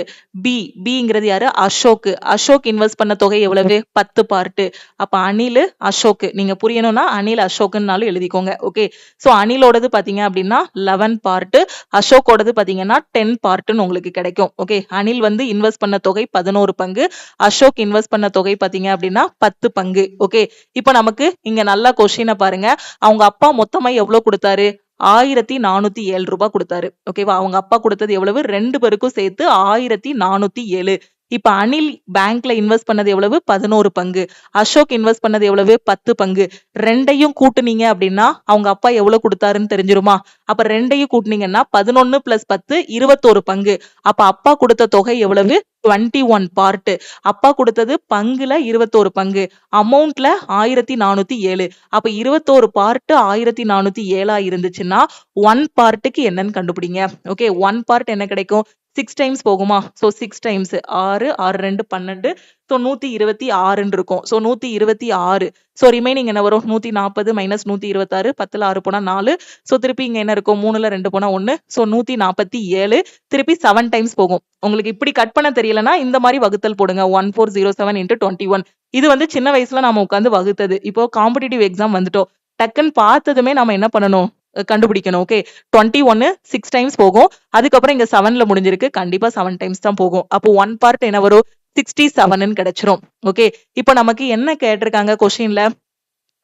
A: பிங்கிறது யாரு? அசோக். அசோக் இன்வெஸ்ட் பண்ண தொகை எவ்வளவு? 10 பார்ட்டு. அப்ப அனில், அசோக். நீங்க புரியணும்னா அனில் அசோக்னாலும் எழுதிக்கோங்க. ஓகே. சோ அனிலோடது பாத்தீங்க அப்படின்னா 11 பார்ட்டு. அசோக்கோடது பாத்தீங்கன்னா 10 பார்ட்டுன்னு உங்களுக்கு கிடைக்கும். ஓகே. அனில் வந்து இன்வெஸ்ட் பண்ண தொகை 11 பங்கு. அசோக் இன்வெஸ்ட் பண்ண தொகை பாத்தீங்க அப்படின்னா 10 பங்கு. ஓகே. இப்போ நமக்கு இங்க நல்ல கொஸ்டினை பாருங்க. அவங்க அப்பா மொத்தமா எவ்வளவு கொடுத்தாரு? 1407 ரூபாய் கொடுத்தாரு. ஓகேவா? அவங்க அப்பா கொடுத்தது எவ்வளவு? 2 பேருக்கும் சேர்த்து 1407. இப்ப அனில் பேங்க்ல இன்வெஸ்ட் பண்ணது எவ்வளவு? 11 பங்கு. அசோக் இன்வெஸ்ட் பண்ணது எவ்வளவு? 10 பங்கு. ரெண்டையும் கூட்டுனீங்க அப்படின்னா அவங்க அப்பா எவ்வளவு கொடுத்தாருன்னு தெரிஞ்சிருமா? அப்ப ரெண்டையும் கூட்டுனீங்கன்னா 11 பிளஸ் 10 21 பங்கு. அப்ப அப்பா கொடுத்த தொகை எவ்வளவு? 21 பார்ட். அப்பா கொடுத்தது பங்குல 21 பங்கு. அமௌண்ட்ல 1407. அப்ப 21 பார்ட் 1407 இருந்துச்சுன்னா 1 பார்ட்டுக்கு என்னன்னு கண்டுபிடிங்க. ஓகே. 1 பார்ட் என்ன கிடைக்கும்? 6 டைம்ஸ் போகுமா? So 6 times 6 6 2 12. சோ 126 இருக்கும். சோ 126. சோ ரிமைனிங் என்ன வரும்? 140 மைனஸ் 126. 10ல 6 போனா 4. சோ திருப்பி இங்க என்ன இருக்கும்? 3ல 2 போனா 1. சோ 147. திருப்பி 7 டைம்ஸ் போகும். உங்களுக்கு இப்படி கட் பண்ண தெரியலனா இந்த மாதிரி வகுத்தல் போடுங்க. 1407 into 21. இது வந்து சின்ன வயசுல நாம உட்கார்ந்து வகுத்தது. இப்போ காம்படிட்டிவ் எக்ஸாம் வந்துட்டோம். டக்குன்னு பார்த்ததுமே நாம என்ன பண்ணணும்? கண்டுபிடிக்கணும். ஓகே. 21 6 டைம்ஸ் போகும். அதுக்கப்புறம் இங்க 7ல முடிஞ்சிருக்கு. கண்டிப்பா 7 டைம்ஸ் தான் போகும். அப்போ 1 பார்ட் என்ன வரும்? 67ன்னு கிடைச்சிரும். ஓகே. இப்போ நமக்கு என்ன கேட்டிருக்காங்க கொஸ்டின்ல?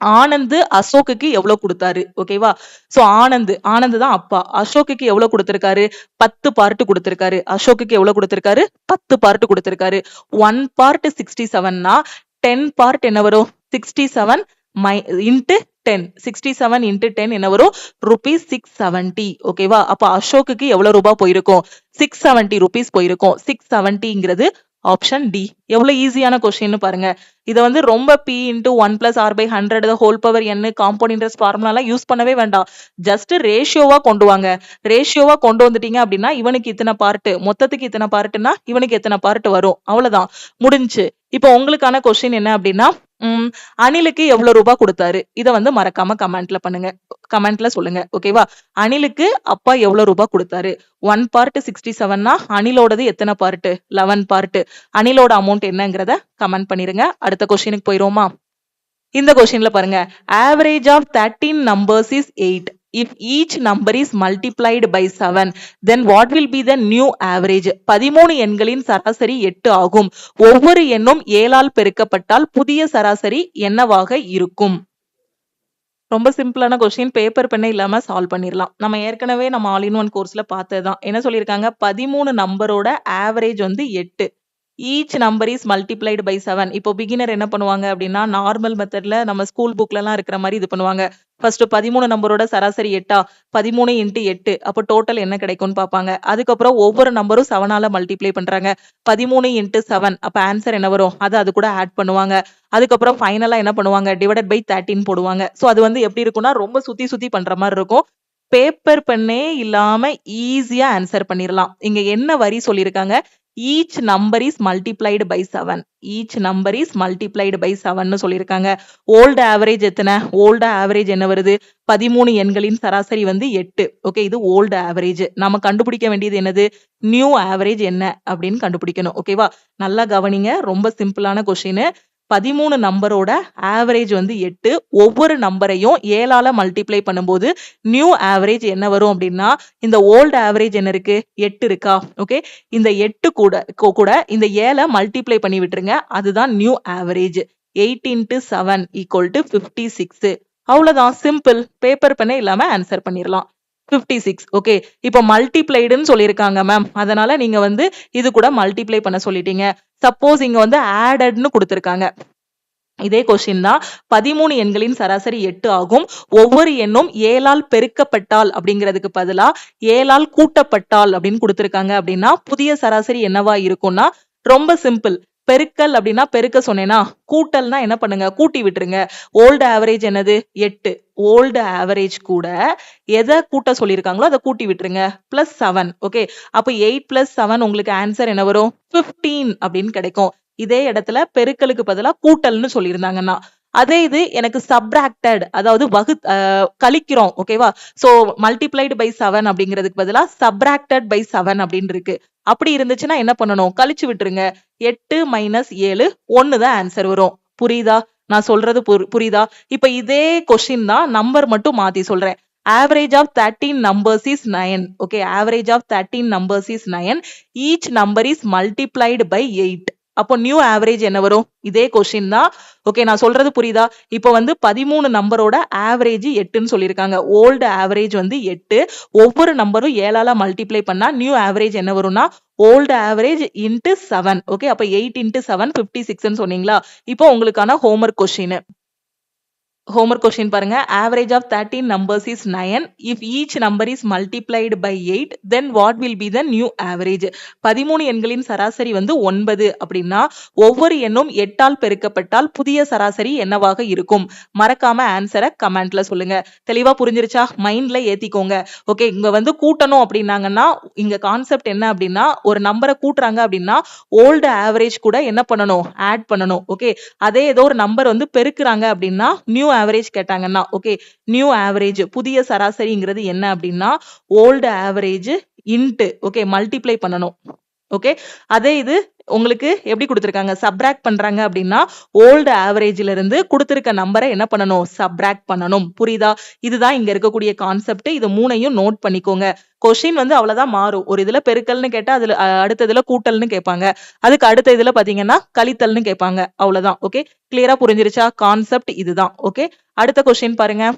A: ஆனந்த் அசோக்குக்கு எவ்வளவு கொடுத்தாரு? ஓகேவா? சோ ஆனந்த் தான் அப்பா. அசோக்குக்கு எவ்வளவு கொடுத்திருக்காரு? 10 பார்ட் கொடுத்திருக்காரு. அசோக்குக்கு எவ்வளவு கொடுத்திருக்காரு? 10 பார்ட் கொடுத்திருக்காரு. 1 பார்ட் 67னா 10 பார்ட் என்ன வரும்? 67 into 10. 67 into 10 என்ன வரும்? rupees 670. ஓகேவா? அப்ப அசோக்குக்கு எவ்வளவு ரூபாய் போயிருக்கும்? 670 rupees போயிருக்கும். 670ங்கிறது ஆப்ஷன் டி. எவ்வளவு ஈஸியான கொஸ்டின் பாருங்க. இத வந்து ரொம்ப p into 1 plus r by 100 the whole power n compound interest formula எல்லாம் யூஸ் பண்ணவே வேண்டாம். ஜஸ்ட் ரேஷியோவா கொண்டு வாங்க. ரேஷியோவா கொண்டு வந்துட்டீங்க அப்படின்னா இவனுக்கு இத்தனை பார்ட், மொத்தத்துக்கு இத்தனை பார்ட்னா இவனுக்கு எத்தனை பார்ட் வரும்? அவ்வளவுதான், முடிஞ்சு. இப்போ உங்களுக்கான கொஸ்டின் என்ன அப்படின்னா, அனிலுக்கு எவ்வளவு ரூபாய் கொடுத்தாரு? இத வந்து மறக்காம கமெண்ட்ல பண்ணுங்க. கமெண்ட்ல சொல்லுங்க. ஓகேவா? அனிலுக்கு அப்பா எவ்வளவு ரூபாய் கொடுத்தாரு? 1 பார்ட் 67னா அனிலோடது எத்தனை பார்ட்? 11 பார்ட். அனிலோட அமௌண்ட் என்னங்கறத கமெண்ட் பண்ணிருங்க. அடுத்த கொஸ்டினுக்கு போயிருவோமா? இந்த கொஸ்டின்ல பாருங்க. Average of 13 numbers is 8. If each number is multiplied by 7, then what will be the new average? 13 எண்களின் சராசரி 8 ஆகும். ஒவ்வொரு எண்ணும் 7ஆல் பெருக்கப்பட்டால் புதிய சராசரி என்னவாக இருக்கும்? ரொம்ப சிம்பிளான கொஸ்டின். பேப்பர் பெண்ணே இல்லாம சால்வ் பண்ணிடலாம். நம்ம ஏற்கனவே நம்ம ஆல் இன் ஒன் கோர்ஸ்ல பார்த்ததுதான். என்ன சொல்லியிருக்காங்க? 13 நம்பரோட ஆவரேஜ் வந்து 8. Each number is multiplied by 7. இப்போ பிகினர் என்ன பண்ணுவாங்க அப்படின்னா, நார்மல் மெத்தட்ல நம்ம ஸ்கூல் புக்ல எல்லாம் இருக்கிற மாதிரி இது பண்ணுவாங்க. ஃபர்ஸ்ட் 13 நம்பரோட சராசரி 8. 13 into 8. அப்போ டோட்டல் என்ன கிடைக்கும்னு பார்ப்பாங்க. அதுக்கப்புறம் ஒவ்வொரு நம்பரும் 7ஆல மல்டிப்ளை பண்றாங்க. 13 into 7. அப்ப ஆன்சர் என்ன வரும்? அது கூட ஆட் பண்ணுவாங்க. அதுக்கப்புறம் ஃபைனலா என்ன பண்ணுவாங்க? டிவைடட் பை 13 போடுவாங்க. சோ அது வந்து எப்படி இருக்கும்னா ரொம்ப சுத்தி சுத்தி பண்ற மாதிரி இருக்கும். பேப்பர் பெண்ணே இல்லாம ஈஸியா ஆன்சர் பண்ணிடலாம். இங்க என்ன வரி சொல்லியிருக்காங்க? each number is multiplied by 7. each number is multiplied by 7 சொல்லியிருக்காங்க. old average எத்தனை? old average என்ன வருது? 13 எண்களின் சராசரி வந்து 8. ஓகே, இது old average. நாம கண்டுபிடிக்க வேண்டியது என்னது? new average என்ன அப்படின்னு கண்டுபிடிக்கணும். ஓகேவா? நல்லா கவனிங்க. ரொம்ப சிம்பிளான கொஸ்டின். 13 நம்பரோட ஆவரேஜ் வந்து 8. ஒவ்வொரு நம்பரையும் 7ஆல மல்டிப்ளை பண்ணும்போது நியூ ஆவரேஜ் என்ன வரும் அப்படின்னா, இந்த ஓல்டு ஆவரேஜ் என்ன இருக்கு? 8 இருக்கா? ஓகே, இந்த 8 கூட இந்த 7 மல்டிப்ளை பண்ணி விட்டுருங்க. அதுதான் new average. 8 into 7 equal to 56. அவ்வளவுதான், சிம்பிள். பேப்பர் பெண்ணே இல்லாம ஆன்சர் பண்ணிடலாம். 56. ஓகே, இப்போ மல்டிப்ளைடுன்னு சொல்லியிருக்காங்க மேம். அதனால நீங்க வந்து இது கூட மல்டிப்ளை பண்ண சொல்லிட்டீங்க. சப்போஸ் இங்க வந்து ஆடட்னு கொடுத்திருக்காங்க. இதே கொஸ்டின் தான். 13 எண்களின் சராசரி 8 ஆகும். ஒவ்வொரு எண்ணும் 7ஆல் பெருக்கப்பட்டால் அப்படிங்கிறதுக்கு பதிலா 7ஆல் கூட்டப்பட்டால் அப்படின்னு கொடுத்திருக்காங்க. அப்படின்னா புதிய சராசரி என்னவா இருக்கும்னா, ரொம்ப சிம்பிள். பெருக்கல் அப்படின்னா பெருக்க சொன்னேன்னா, கூட்டல்னா என்ன பண்ணுங்க? கூட்டி விட்டுருங்க. ஓல்டு ஆவரேஜ் என்னது? 8. ஓல்டு ஆவரேஜ் கூட எதை கூட்ட சொல்லியிருக்காங்களோ அதை கூட்டி விட்டுருங்க. பிளஸ் 7. ஓகே, அப்ப 8 பிளஸ் 7 உங்களுக்கு ஆன்சர் என்ன வரும்? 15 அப்படின்னு கிடைக்கும். இதே இடத்துல பெருக்கலுக்கு பதிலா கூட்டல்னு சொல்லியிருந்தாங்கன்னா, அதே இது எனக்கு சப்ராக்டட், அதாவது கழிக்கிறோம். ஓகேவா? சோ மல்டிப்ளைடு பை 7 அப்படிங்கிறதுக்கு பதிலா சப்ராக்டட் பை 7 அப்படின்னு இருக்கு. அப்படி இருந்துச்சுன்னா என்ன பண்ணணும்? கழிச்சு விட்டுருங்க. 8 மைனஸ் 7 1 தான் ஆன்சர் வரும். புரியுதா? நான் சொல்றது புரியுதா? இப்ப இதே கொஸ்டின் தான், நம்பர் மட்டும் மாத்தி சொல்றேன். Average of 13 numbers is 9. Okay, average of 13 numbers is 9. Each number is multiplied by 8. அப்போ நியூ ஆவரேஜ் என்ன வரும்? இதே கொஸ்டின் தான். ஓகே, நான் சொல்றது புரியுதா? இப்போ வந்து 13 நம்பரோட ஆவரேஜ் 8ன்னு சொல்லியிருக்காங்க. ஓல்டு ஆவரேஜ் வந்து 8. ஒவ்வொரு நம்பரும் 7ஆல மல்டிப்ளை பண்ணா நியூ ஆவரேஜ் என்ன வரும்னா ஓல்டு ஆவரேஜ் இன்ட்டு 7. ஓகே, அப்ப 8 இன்ட்டு 7 56ன்னு சொன்னீங்களா? இப்போ உங்களுக்கான ஹோம்ஒர்க் கொஸ்டின். Homework question பாருங்க. Average of 13 numbers is 9. If each number is multiplied by 8, then what will be the new average? 13 எண்களின் சராசரி வந்து 9 அப்படின்னா ஒவ்வொரு எண்ணும் 8ஆல் பெருக்கப்பட்டால் புதிய சராசரி என்னவாக இருக்கும்? மறக்காம ஆன்சரை கமெண்ட்ல சொல்லுங்க. தெளிவா புரிஞ்சிருச்சா? மைண்ட்ல ஏத்திக்கோங்க. ஓகே, இங்க வந்து கூட்டணும் அப்படின்னாங்கன்னா இங்க கான்செப்ட் என்ன அப்படின்னா, ஒரு நம்பரை கூட்டுறாங்க அப்படின்னா ஓல்டு ஆவரேஜ் கூட என்ன பண்ணணும்? ஆட் பண்ணணும். ஓகே, அதே ஏதோ ஒரு நம்பர் வந்து பெருக்குறாங்க அப்படின்னா நியூ ஆவரேஜ் கேட்டாங்கன்னா, ஓகே, நியூ ஆவரேஜ் புதிய சராசரிங்கிறது என்ன அப்படின்னா old average into, okay, multiply பண்ணணும். ஓகே, அதே இது உங்களுக்கு எப்படி கொடுத்திருக்காங்க? சப்ராக்ட் பண்றாங்க அப்படின்னா ஓல்டு ஆவரேஜ்ல இருந்து கொடுத்திருக்க நம்பரை என்ன பண்ணணும்? சப்ராக்ட் பண்ணணும். புரியுதா? இதுதான் இங்க இருக்கக்கூடிய கான்செப்ட். இது மூணையும் நோட் பண்ணிக்கோங்க. கொஸ்டின் வந்து அவ்வளவுதான் மாறும். ஒரு இதுல பெருக்கல்னு கேட்டா அதுல அடுத்த இதுல கூட்டல்னு கேட்பாங்க. அதுக்கு அடுத்த இதுல பாத்தீங்கன்னா கழித்தல்னு கேட்பாங்க. அவ்வளவுதான். ஓகே, கிளியரா புரிஞ்சிருச்சா? கான்செப்ட் இதுதான். ஓகே, அடுத்த கொஸ்டின் பாருங்க.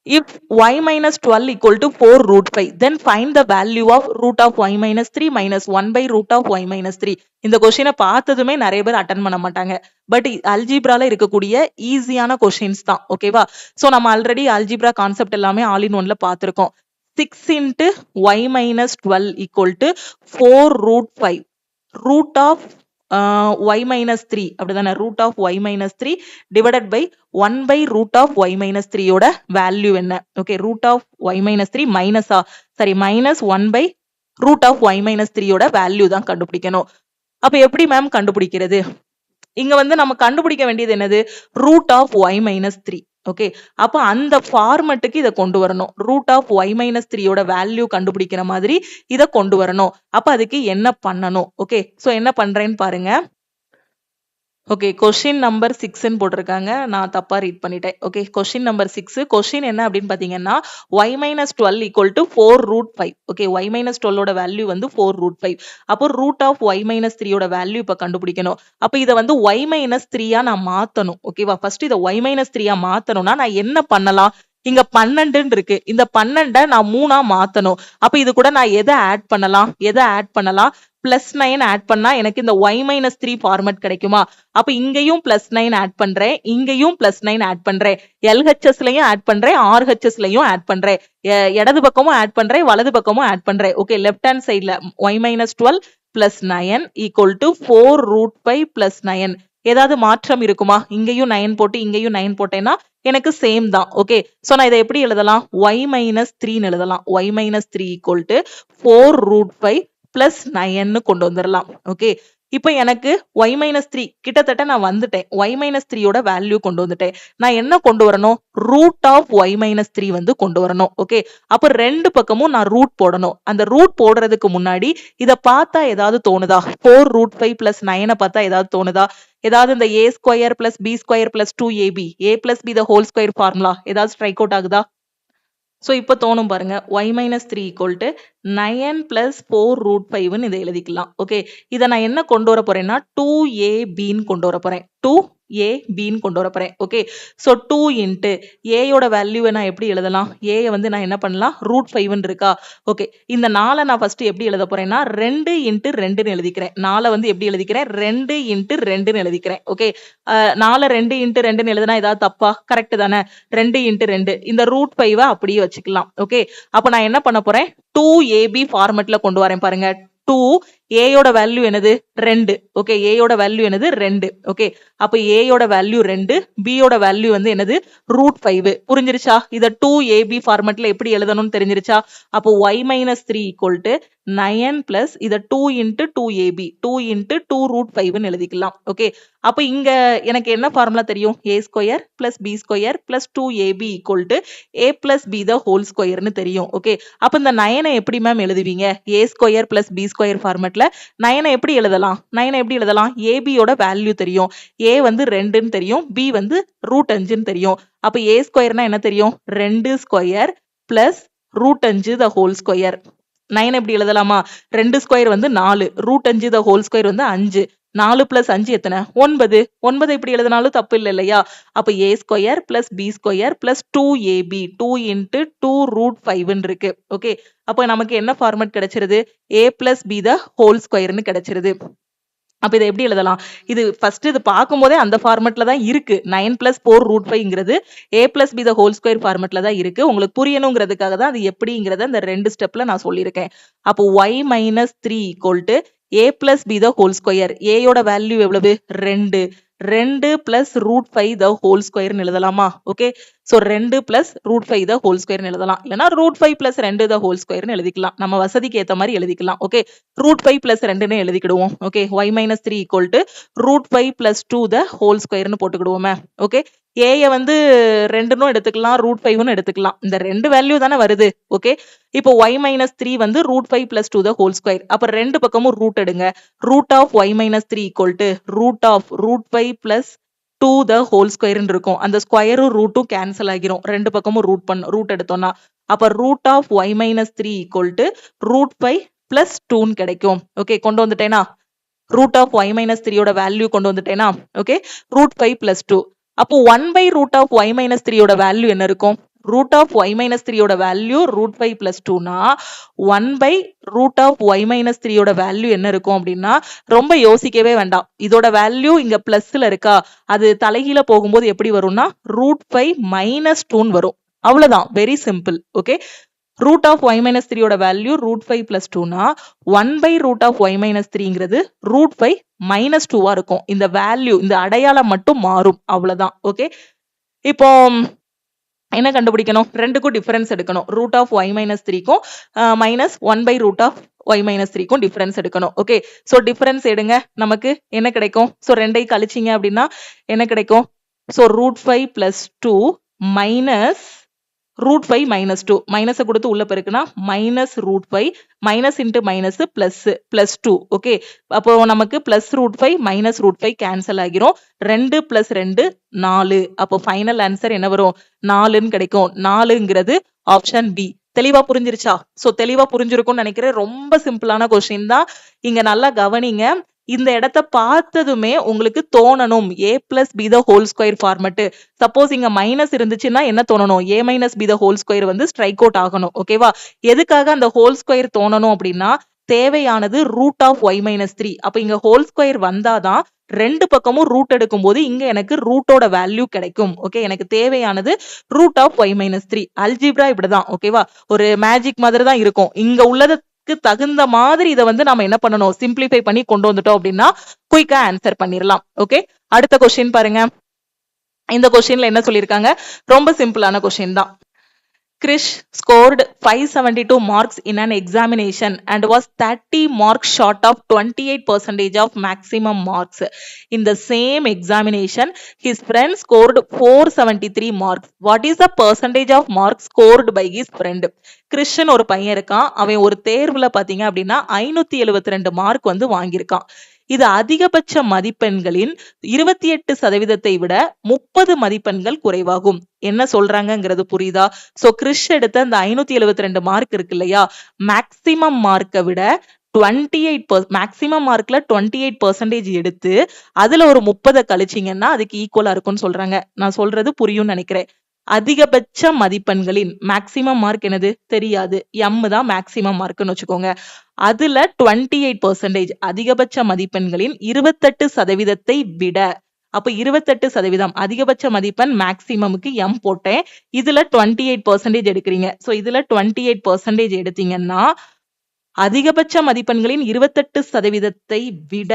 A: If y minus 12 equal to 4 root 5, then find the value of root of y minus 3 minus 1 by root of y minus 3. இந்த கொஸ்டினை பார்த்ததுமே நிறைய பேர் அட்டன் பண்ண மாட்டாங்க. பட் அல்ஜிப்ரால இருக்கக்கூடிய ஈஸியான கொஸ்டின்ஸ் தான். ஓகேவா? சோ நம்ம ஆல்ரெடி அல்ஜிப்ரா கான்செப்ட் எல்லாமே ஆல் இன் ஒன்ல பார்த்திருக்கோம். 6 into y minus 12 equal to 4 root 5. Root of y minus 3 அப்படிதானே? root of y minus 3 divided by 1 by root of y minus 3 யோட வேல்யூ என்ன? Okay, root of y minus 3 மைனஸா? சரி, minus 1 by root of y minus 3 யோட வேல்யூ தான் கண்டுபிடிக்கணும். அப்ப எப்படி மேம் கண்டுபிடிக்கிறது? இங்க வந்து நம்ம கண்டுபிடிக்க வேண்டியது என்னது? root of y minus 3. Okay, அப்ப அந்த ஃபார்மட்டுக்கு இதை கொண்டு வரணும். ரூட் ஆஃப் y மைனஸ் 3 யோட வேல்யூ கண்டுபிடிக்கிற மாதிரி இதை கொண்டு வரணும். அப்ப அதுக்கு என்ன பண்ணணும்? ஓகே, சோ என்ன பண்றேன்னு பாருங்க. ஓகே, கொஸ்டின் நம்பர் 6ன்னு போட்டிருக்காங்க. நான் தப்பா ரீட் பண்ணிட்டேன். Okay, question number 6. கொஸ்டின் என்ன அப்படின்னு பாத்தீங்கன்னா y minus 12 equal to 4 root 5. Okay, y minus 12ஓட வேல்யூ வந்து 4 ரூட் 5. அப்போ ரூட் ஆஃப் y மைனஸ் 3யோட வேல்யூ இப்ப கண்டுபிடிக்கணும். அப்ப இதை வந்து y மைனஸ் 3யா நான் மாத்தணும். ஓகேவா? ஃபர்ஸ்ட் இதை y மைனஸ் 3யா மாத்தணும்னா நான் என்ன பண்ணலாம்? இங்க 12 இருக்கு. இந்த 12 நான் 3ஆ மாத்தணும். அப்ப இது கூட நான் எதை ஆட் பண்ணலாம்? +9 ஆட் பண்ணா எனக்கு இந்த y மைனஸ் 3 ஃபார்மட் கிடைக்குமா? அப்ப இங்கேயும் +9 ஆட் பண்றேன், இங்கேயும் +9 ஆட் பண்றேன், LHSலயும் ஆட் பண்றேன், RHSலயும் ஆட் பண்றேன், இடது பக்கமும் ஆட் பண்றேன், வலது பக்கமும் ஆட் பண்றேன். ஓகே, லெஃப்ட் ஹேண்ட் சைட்ல y minus 12 +9 equal to 4 root 5 +9. ஏதாவது மாற்றம் இருக்குமா? இங்கேயும் 9 போட்டு இங்கேயும் 9 போட்டேன்னா எனக்கு சேம் தான். ஓகே, சோ நான் இதை எப்படி எழுதலாம்? y மைனஸ் 3ன்னு எழுதலாம். y minus 3 equal to 4 root 5 +9 கொண்டு வந்துடலாம். ஓகே, இப்ப எனக்கு y மைனஸ் 3 கிட்டத்தட்ட நான் வந்துட்டேன். y மைனஸ் 3யோட வேல்யூ கொண்டு வந்துட்டேன். நான் என்ன கொண்டு வரணும்? ரூட் ஆஃப் y மைனஸ் 3 வந்து கொண்டு வரணும். ஓகே, அப்ப ரெண்டு பக்கமும் நான் ரூட் போடணும். அந்த ரூட் போடுறதுக்கு முன்னாடி இதை பார்த்தா ஏதாவது தோணுதா? 4 ரூட் 5 +9 பார்த்தா ஏதாவது தோணுதா? ஏதாவது இந்த a square plus b square plus 2ab a plus b the whole square formula ஏதாவது ஸ்ட்ரைக் அவுட் ஆகுதா? சோ இப்ப தோணும் பாருங்க. y minus 3 equal to 9 plus 4 root 5ன்னு இதை எழுதிக்கலாம். ஓகே, இதை நான் என்ன கொண்டு வர போறேன்னா 2abன்னு கொண்டு வர போறேன். 2abன்னு கொண்டு வர போறேன். ஓகே, சோ 2 இன்ட்டு ஏயோட வேல்யூவை நான் எப்படி எழுதலாம்? ஏயை வந்து நான் என்ன பண்ணலாம்? ரூட் 5ன்னு இருக்கா? ஓகே, இந்த 4 நான் ஃபர்ஸ்ட் எப்படி எழுத போறேன்னா 2 இன்ட்டு 2ன்னு எழுதிக்கிறேன். 4 வந்து எப்படி எழுதிக்கிறேன்? 2 இன்ட்டு 2ன்னு எழுதிக்கிறேன். ஓகே, 4 2 இன்ட்டு 2ன்னு எழுதுனா ஏதாவது தப்பா? கரெக்ட் தானே? 2 இன்ட்டு 2 இந்த ரூட் 5 அப்படியே வச்சுக்கலாம். ஓகே, அப்ப நான் என்ன பண்ண போறேன்? 2ab ஃபார்மட்ல கொண்டு வரேன் பாருங்க. 2 A யோட வேல்யூ என்னது 2. ஓகே, A யோட வேல்யூ என்னது 2. ஓகே, அப்ப A யோட வேல்யூ 2, B யோட வேல்யூ வந்து என்னது √5. புரிஞ்சிருச்சா? இத 2AB ஃபார்மட்ல எப்படி எழுதணும்னு தெரிஞ்சிருச்சா? அப்போ y - 3 = 9 பிளஸ் இத 2 into 2AB 2 into 2√5 ன்னு எழுதிக்கலாம். ஓகே, அப்ப இங்க எனக்கு என்ன ஃபார்முலா தெரியும்? a² plus b² plus 2ab = a plus b the whole square ன்னு தெரியும். ஓகே, அப்ப இந்த 9 எப்படி மேம் எழுதுவீங்க? a² plus b² ஃபார்மட்ல 9 எப்படி எழுதலாம்? 9 எப்படி எழுதலாம்? ab யோட வேல்யூ தெரியும், a வந்து 2ன்னு தெரியும், b வந்து √5ன்னு தெரியும். அப்ப a² னா என்ன தெரியும்? 2² plus √5 the whole square. 9 எப்படி எழுதலாமா? 2² வந்து 4, √5 the whole square வந்து 5. 4 plus 5 எத்தனை? 9. 9 இப்படி எழுதினாலும் தப்பு இல்லையா? அப்ப a² plus b² plus 2ab 2 into 2√5 ன்னு இருக்கு. ஓகே, அப்ப நமக்கு என்ன ஃபார்மட் கிடைச்சிருது? a plus b the whole square ன்னு கிடைச்சிருது. அப்ப இதை எப்படி எழுதலாம்? இது ஃபர்ஸ்ட் இது பார்க்கும்போதே அந்த ஃபார்மட்ல தான் இருக்கு. 9 plus 4√5ங்கிறது a plus b the whole square ஃபார்மட்ல தான் இருக்கு. உங்களுக்கு புரியணுங்கிறதுக்காக தான் அது எப்படிங்கிறத இந்த 2 ஸ்டெப்ல நான் சொல்லியிருக்கேன். அப்போ y - 3 = a plus b the whole square. a யோட வேல்யூ எவ்வளவு? 2. 2 plus √5 the whole square ன்னு எழுதலாமா? Okay, so 2 plus √5 the whole square ன்னு எழுதலாம். இல்லனா √5 plus 2 the whole square ன்னு எழுதிக்கலாம். நம்ம வசதிக்கு ஏத்த மாதிரி எழுதிக்கலாம். ஓகே, √5 plus 2 ன்னு எழுதிக்கிடுவோம். Okay, y - 3 = √5 plus 2 the whole square ன்னு போட்டுக்கிடுவோமே. ஓகே, a ய வந்து 2ன்னு எடுத்துக்கலாம், √5ன்னு எடுத்துக்கலாம். இந்த 2 வேல்யூ தானே வருது. ஓகே, இப்போ y - 3 வந்து √5 plus 2 the whole square. அப்ப ரெண்டு பக்கமும் ரூட் எடுங்க. root of y - 3 = root of √5 plus 2 the whole square ன்னு இருக்கும். அந்த ஸ்கொயரும் ரூட்டும் கேன்சல் ஆகிரும். ரெண்டு பக்கமும் ரூட் எடுத்தோம்னா. அப்ப root of y - 3 = √5 plus 2 ன்னு கிடைக்கும். ஓகே, கொண்டு வந்துட்டேனா? root of y - 3 யோட வேல்யூ கொண்டு வந்துட்டேனா? Okay, √5 plus 2. அப்போ 1/root of y - 3 யோட வேல்யூ என்ன இருக்கும்? root of y - 3 யோட வேல்யூ √5 plus 2 னா 1/root of y - 3 யோட வேல்யூ என்ன இருக்கும் அப்படின்னா, ரொம்ப யோசிக்கவே வேண்டாம். இதோட வேல்யூ இங்க பிளஸ்ல இருக்கா, அது தலைகீழ போகும்போது எப்படி வரும்னா √5 - 2 வரும். அவ்வளவுதான், very simple. Okay, root of y - 3 யோட வேல்யூ √5 plus 2 னா 1/root of y - 3ங்கிறது √5 - 2 இருக்கும். இந்த வேல்யூ, இந்த அடையாளம் மட்டும் மாறும். அவ்வளவுதான். ஓகே, இப்போ என்ன கண்டுபிடிக்கணும்? ரெண்டுக்கும் டிஃபரன்ஸ் எடுக்கணும். root of y - 3க்கும் minus 1/root of y - 3க்கும் டிஃபரன்ஸ் எடுக்கணும். ஓகே, சோ டிஃபரன்ஸ் எடுங்க. நமக்கு என்ன கிடைக்கும்? சோ ரெண்டையும் கழிச்சீங்க அப்படின்னா என்ன கிடைக்கும்? So √5 plus 2 minus √5 minus 2. Minus கொடுத்து உள்ள பெருக்குனா -√5 minus into minus plus 2. Okay, அப்போ நமக்கு +√5 -√5 கேன்சல் ஆகிரும். 2 plus 2 4. அப்போ ஃபைனல் ஆன்சர் என்ன வரும்? 4ன்னு கிடைக்கும். 4ங்கிறது ஆப்ஷன் பி. தெளிவா புரிஞ்சிருச்சா? சோ தெளிவா புரிஞ்சிருக்கும்னு நினைக்கிறேன். ரொம்ப சிம்பிளான கொஸ்டின் தான். இங்க நல்லா கவனிங்க. இந்த இடத்த பார்த்ததுமே உங்களுக்கு தோணணும் a plus b the whole square format. Suppose இங்க மைனஸ் இருந்துச்சுன்னா என்ன தோணணும்? a minus b the whole square வந்து ஸ்ட்ரைக் அவுட் ஆகணும். ஓகேவா? எதுக்காக அந்த ஹோல் ஸ்கொயர் தோணணும் அப்படின்னா, தேவையானது root of y - 3. அப்ப இங்க ஹோல் ஸ்கொயர் வந்தாதான் ரெண்டு பக்கமும் ரூட் எடுக்கும் போது இங்க எனக்கு ரூட்டோட வேல்யூ கிடைக்கும். ஓகே, எனக்கு தேவையானது root of y - 3. அல்ஜிப்ரா இப்படிதான். ஓகேவா? ஒரு மேஜிக் மாதிரி தான் இருக்கும். இங்க உள்ளது தகுந்த மாதிரி இதை வந்து நாம என்ன பண்ணணும்? சிம்பிளிஃபை பண்ணி கொண்டு வந்துட்டோம் அப்படின்னா குயிக்கா ஆன்சர் பண்ணிரலாம். ஓகே, அடுத்த கொஸ்டின் பாருங்க. இந்த கொஸ்டின்ல என்ன சொல்லிருக்காங்க? ரொம்ப சிம்பிளான கொஸ்டின் தான். Krish scored 572 marks in an examination and was 30 marks short of 28% of maximum marks. In the same examination, his friend scored 473 marks. What is the percentage of marks scored by his friend? Kristen ஒரு பையன் இருக்கான். அவன் ஒரு தேர்வுல பாத்தீங்க அப்படின்னா 572 மார்க் வந்து வாங்கியிருக்கான். இது அதிகபட்ச மதிப்பெண்களின் 28% விட 30 மதிப்பெண்கள் குறைவாகும். என்ன சொல்றாங்கங்கிறது புரியுதா? சோ கிறிஷ் எடுத்த அந்த 572 மார்க் இருக்கு இல்லையா, மேக்சிமம் மார்க்கை விட 28 மேக்சிமம் மார்க்ல 28% எடுத்து அதுல ஒரு 30 கழிச்சிங்கன்னா அதுக்கு ஈக்குவலா இருக்கும்னு சொல்றாங்க. நான் சொல்றது புரியும்னு நினைக்கிறேன். அதிகபட்ச மதிப்பெண்களின் மேக்சிமம் மார்க் என்னது தெரியாது, m தான் மேக்சிமம் மார்க்னு வச்சுக்கோங்க. அதுல 28% அதிகபட்ச மதிப்பெண்களின் 28% விட, அப்ப 28% அதிகபட்ச மதிப்பெண் மேக்சிமமுக்கு m போட்டேன். இதுல 28% எடுக்கிறீங்க. சோ இதுல 28% எடுத்தீங்கன்னா அதிகபட்ச மதிப்பெண்களின் 28% விட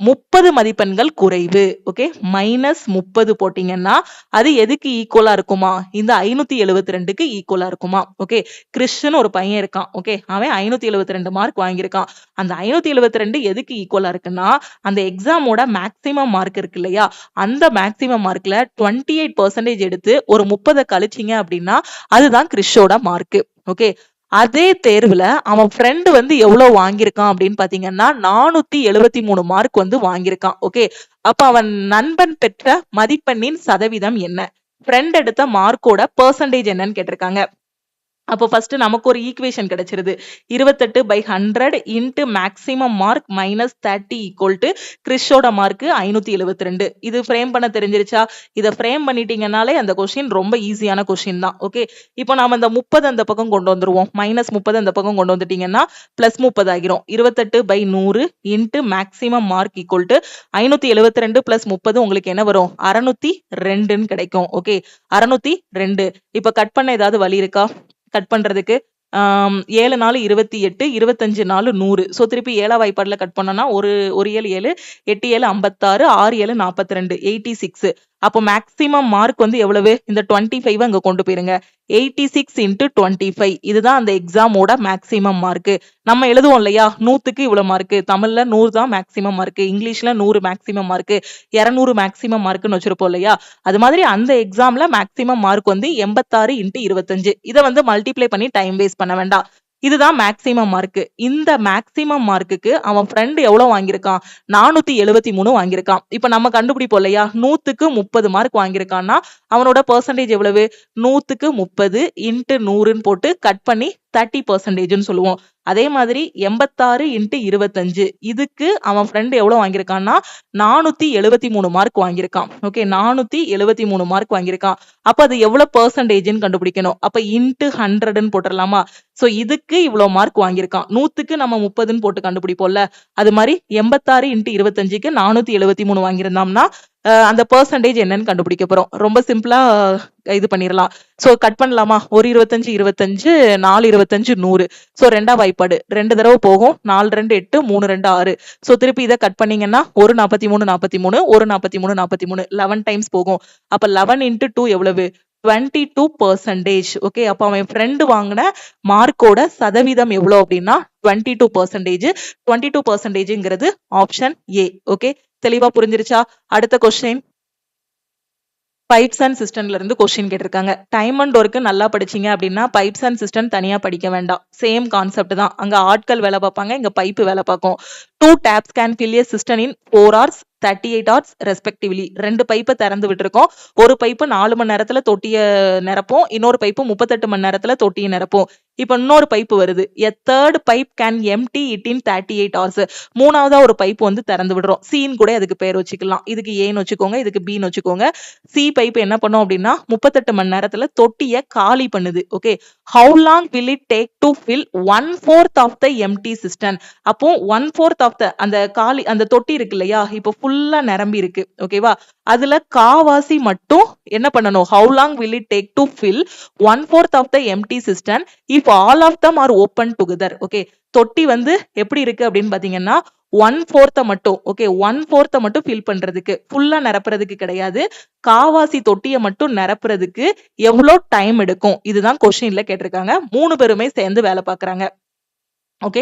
A: 30 மதிப்பெண்கள் குறைவு. ஓகே, -30 போட்டீங்கன்னா அது எதுக்கு ஈக்குவலா இருக்குமா? இந்த 572க்கு ஈக்குவலா இருக்குமா? ஓகே, கிறிஸ்ன்னு ஒரு பையன் இருக்கான். ஓகே, அவன் 572 மார்க் வாங்கியிருக்கான். அந்த 572 எதுக்கு ஈக்குவலா இருக்குன்னா, அந்த எக்ஸாமோட மேக்ஸிமம் மார்க் இருக்கு இல்லையா, அந்த மேக்ஸிமம் மார்க்ல 28% எடுத்து ஒரு 30 கழிச்சிங்க அப்படின்னா அதுதான் கிறிஷோட மார்க். ஓகே, அதே தேர்வுல அவன் ஃப்ரெண்டு வந்து எவ்வளவு வாங்கியிருக்கான் அப்படின்னு பாத்தீங்கன்னா 473 மார்க் வந்து வாங்கியிருக்கான். ஓகே, அப்ப அவன் நண்பன் பெற்ற மதிப்பெண்ணின் சதவீதம் என்ன? ஃப்ரெண்ட் எடுத்த மார்க்கோட பெர்சன்டேஜ் என்னன்னு கேட்டிருக்காங்க. அப்போ ஃபர்ஸ்ட் நமக்கு ஒரு ஈக்குவேஷன் கிடைச்சிருது. 28/100 into maximum mark -30 equal to கிறிஷோட மார்க் 572. இது ஃப்ரேம் பண்ண தெரிஞ்சிருச்சா? இதை ஃப்ரேம் பண்ணிட்டீங்கனாலே அந்த கொஸ்டின் ரொம்ப ஈஸியான கொஸ்டின் தான். ஓகே, இப்போ நாம அந்த 30 அந்த பக்கம் கொண்டு வந்துருவோம். -30 அந்த பக்கம் கொண்டு வந்துட்டீங்கன்னா +30 ஆகிரும். 28/100 into maximum mark equal to 572 + 30 உங்களுக்கு என்ன வரும்? 602ன்னு கிடைக்கும். ஓகே, 602. இப்ப கட் பண்ண ஏதாவது வழி இருக்கா கட் பண்றதுக்கு? 7 4 28, 25 4 100. சோ திருப்பி 7 வாய்ப்பாடுல கட் பண்ணோம்னா ஒரு 7 7, 8 7 56, 6 7 42, 86. அப்போ மேக்ஸிமம் மார்க் வந்து எவ்வளவு? இந்த 25 அங்க கொண்டு போயிருங்க. 86 × 25. இதுதான் அந்த எக்ஸாமோட மேக்ஸிமம் மார்க். நம்ம எழுதுவோம் இல்லையா, 100க்கு இவ்வளவு மார்க், தமிழ்ல 100 தான் மேக்ஸிமம் மார்க், இங்கிலீஷ்ல 100 மேக்ஸிமம் மார்க், 200 மேக்ஸிமம் மார்க்னு வச்சிருப்போம் இல்லையா, அது மாதிரி அந்த எக்ஸாம்ல மேக்ஸிமம் மார்க் வந்து 86 × 25. இதை வந்து மல்டிப்ளை பண்ணி டைம் வேஸ்ட் பண்ண வேண்டாம். இதுதான் மேக்ஸிமம் மார்க். இந்த மேக்ஸிமம் மார்க்குக்கு அவன் ஃப்ரெண்ட் எவ்வளவு வாங்கியிருக்கான்? 473 வாங்கியிருக்கான். இப்ப நம்ம கண்டுபிடிப்போம் இல்லையா, 100க்கு 30 மார்க் வாங்கியிருக்கான்னா அவனோட பெர்சன்டேஜ் எவ்வளவு? 100க்கு 30 இன்ட்டு 100ன்னு போட்டு கட் பண்ணி 30%ன்னு சொல்லுவோம். அதே மாதிரி 86 × 25 இதுக்கு அவன் ஃப்ரெண்ட் எவ்வளவு வாங்கியிருக்கான்னா 473 மார்க் வாங்கியிருக்கான். ஓகே, 473 மார்க் வாங்கியிருக்கான். அப்ப அது எவ்வளவு பெர்சன்டேஜ்ன்னு கண்டுபிடிக்கணும். அப்ப இன்ட்டு 100ன்னு போட்டுடலாமா? சோ இதுக்கு இவ்வளவு மார்க் வாங்கியிருக்கான். 100க்கு நம்ம 30ன்னு போட்டு கண்டுபிடிப்போம்ல, அது மாதிரி 86 × 25க்கு 473 வாங்கியிருந்தோம்னா அந்த பெர்சன்டேஜ் என்னன்னு கண்டுபிடிக்க போறோம். ரொம்ப சிம்பிளா இது பண்ணிடலாம். சோ கட் பண்ணலாமா? ஒரு 25 25, 4 25 100. சோ ரெண்டா வாய்ப்பாடு 2 தடவை போகும். 4 2 8, 3 2 6. சோ திருப்பி இதை கட் பண்ணீங்கன்னா ஒரு 43 43, ஒரு 43 43, 11 டைம்ஸ் போகும். அப்ப 11 × 2 எவ்வளவு? 22%. ஓகே, அப்ப அவன் ஃப்ரெண்டு வாங்கின மார்க்கோட சதவீதம் எவ்வளவு அப்படின்னா 22%. 22%ங்கிறது ஆப்ஷன் ஏ. ஓகே, தெளிவா புரிஞ்சிருச்சா? அடுத்த கொஸ்டின், பைப்ஸ் அண்ட் சிஸ்டம்ல இருந்து கொஸ்டின் கேட்டிருக்காங்க. டைம் அண்ட் ஒர்க்கு நல்லா படிச்சீங்க அப்படின்னா பைப்ஸ் அண்ட் சிஸ்டம் தனியா படிக்க வேண்டாம். சேம் கான்செப்ட் தான். அங்க ஆட்கள் வேலை பார்ப்பாங்க, இங்க பைப்பு வேலை பார்க்கும். 2 taps can fill a cistern in 4 hours 38 hours respectively. 2 பைப்பை திறந்து விட்டுருக்கோம். ஒரு பைப்பு 4 மணி நேரத்துல தொட்டிய நிரப்போம், இன்னொரு பைப்பு 38 மணி நேரத்துல தொட்டிய நிரப்போம். இப்ப இன்னொரு பைப்பு வருது. a third pipe can empty it in 38 hours. மூணாவதா ஒரு பைப்பு வந்து திறந்து விடுறோம். சீன் கூட அதுக்கு பேர் வச்சுக்கலாம். இதுக்கு ஏன்னு வச்சுக்கோங்க, இதுக்கு பின்னு வச்சுக்கோங்க. சி பைப் என்ன பண்ணும் அப்படின்னா 38 மணி நேரத்துல தொட்டிய காலி பண்ணுது. Okay, how long will it take to fill 1/4 of the empty cistern? அப்போ 1/4 of the அந்த காலி அந்த தொட்டி இருக்கு இல்லையா, இப்போ ஃபுல்லா நிரம்பி இருக்கு. ஓகேவா, அதுல காவாசி மட்டும் என்ன பண்ணணும்? how long will it take to fill 1/4 of the empty cistern if all of them are open together? Okay, தொட்டி வந்து எப்படி இருக்கு அப்படின்னு பாத்தீங்கன்னா 1/4 மட்டும், ஓகே 1/4 மட்டும் ஃபில் பண்றதுக்கு, ஃபுல்லா நிரப்புறதுக்கு கிடையாது, காவாசி தொட்டியை மட்டும் நிரப்புறதுக்கு எவ்வளவு டைம் எடுக்கும்? இதுதான் கொஸ்டின்ல கேட்டிருக்காங்க. 3 பேருமே சேர்ந்து வேலை பார்க்கறாங்க. ஓகே,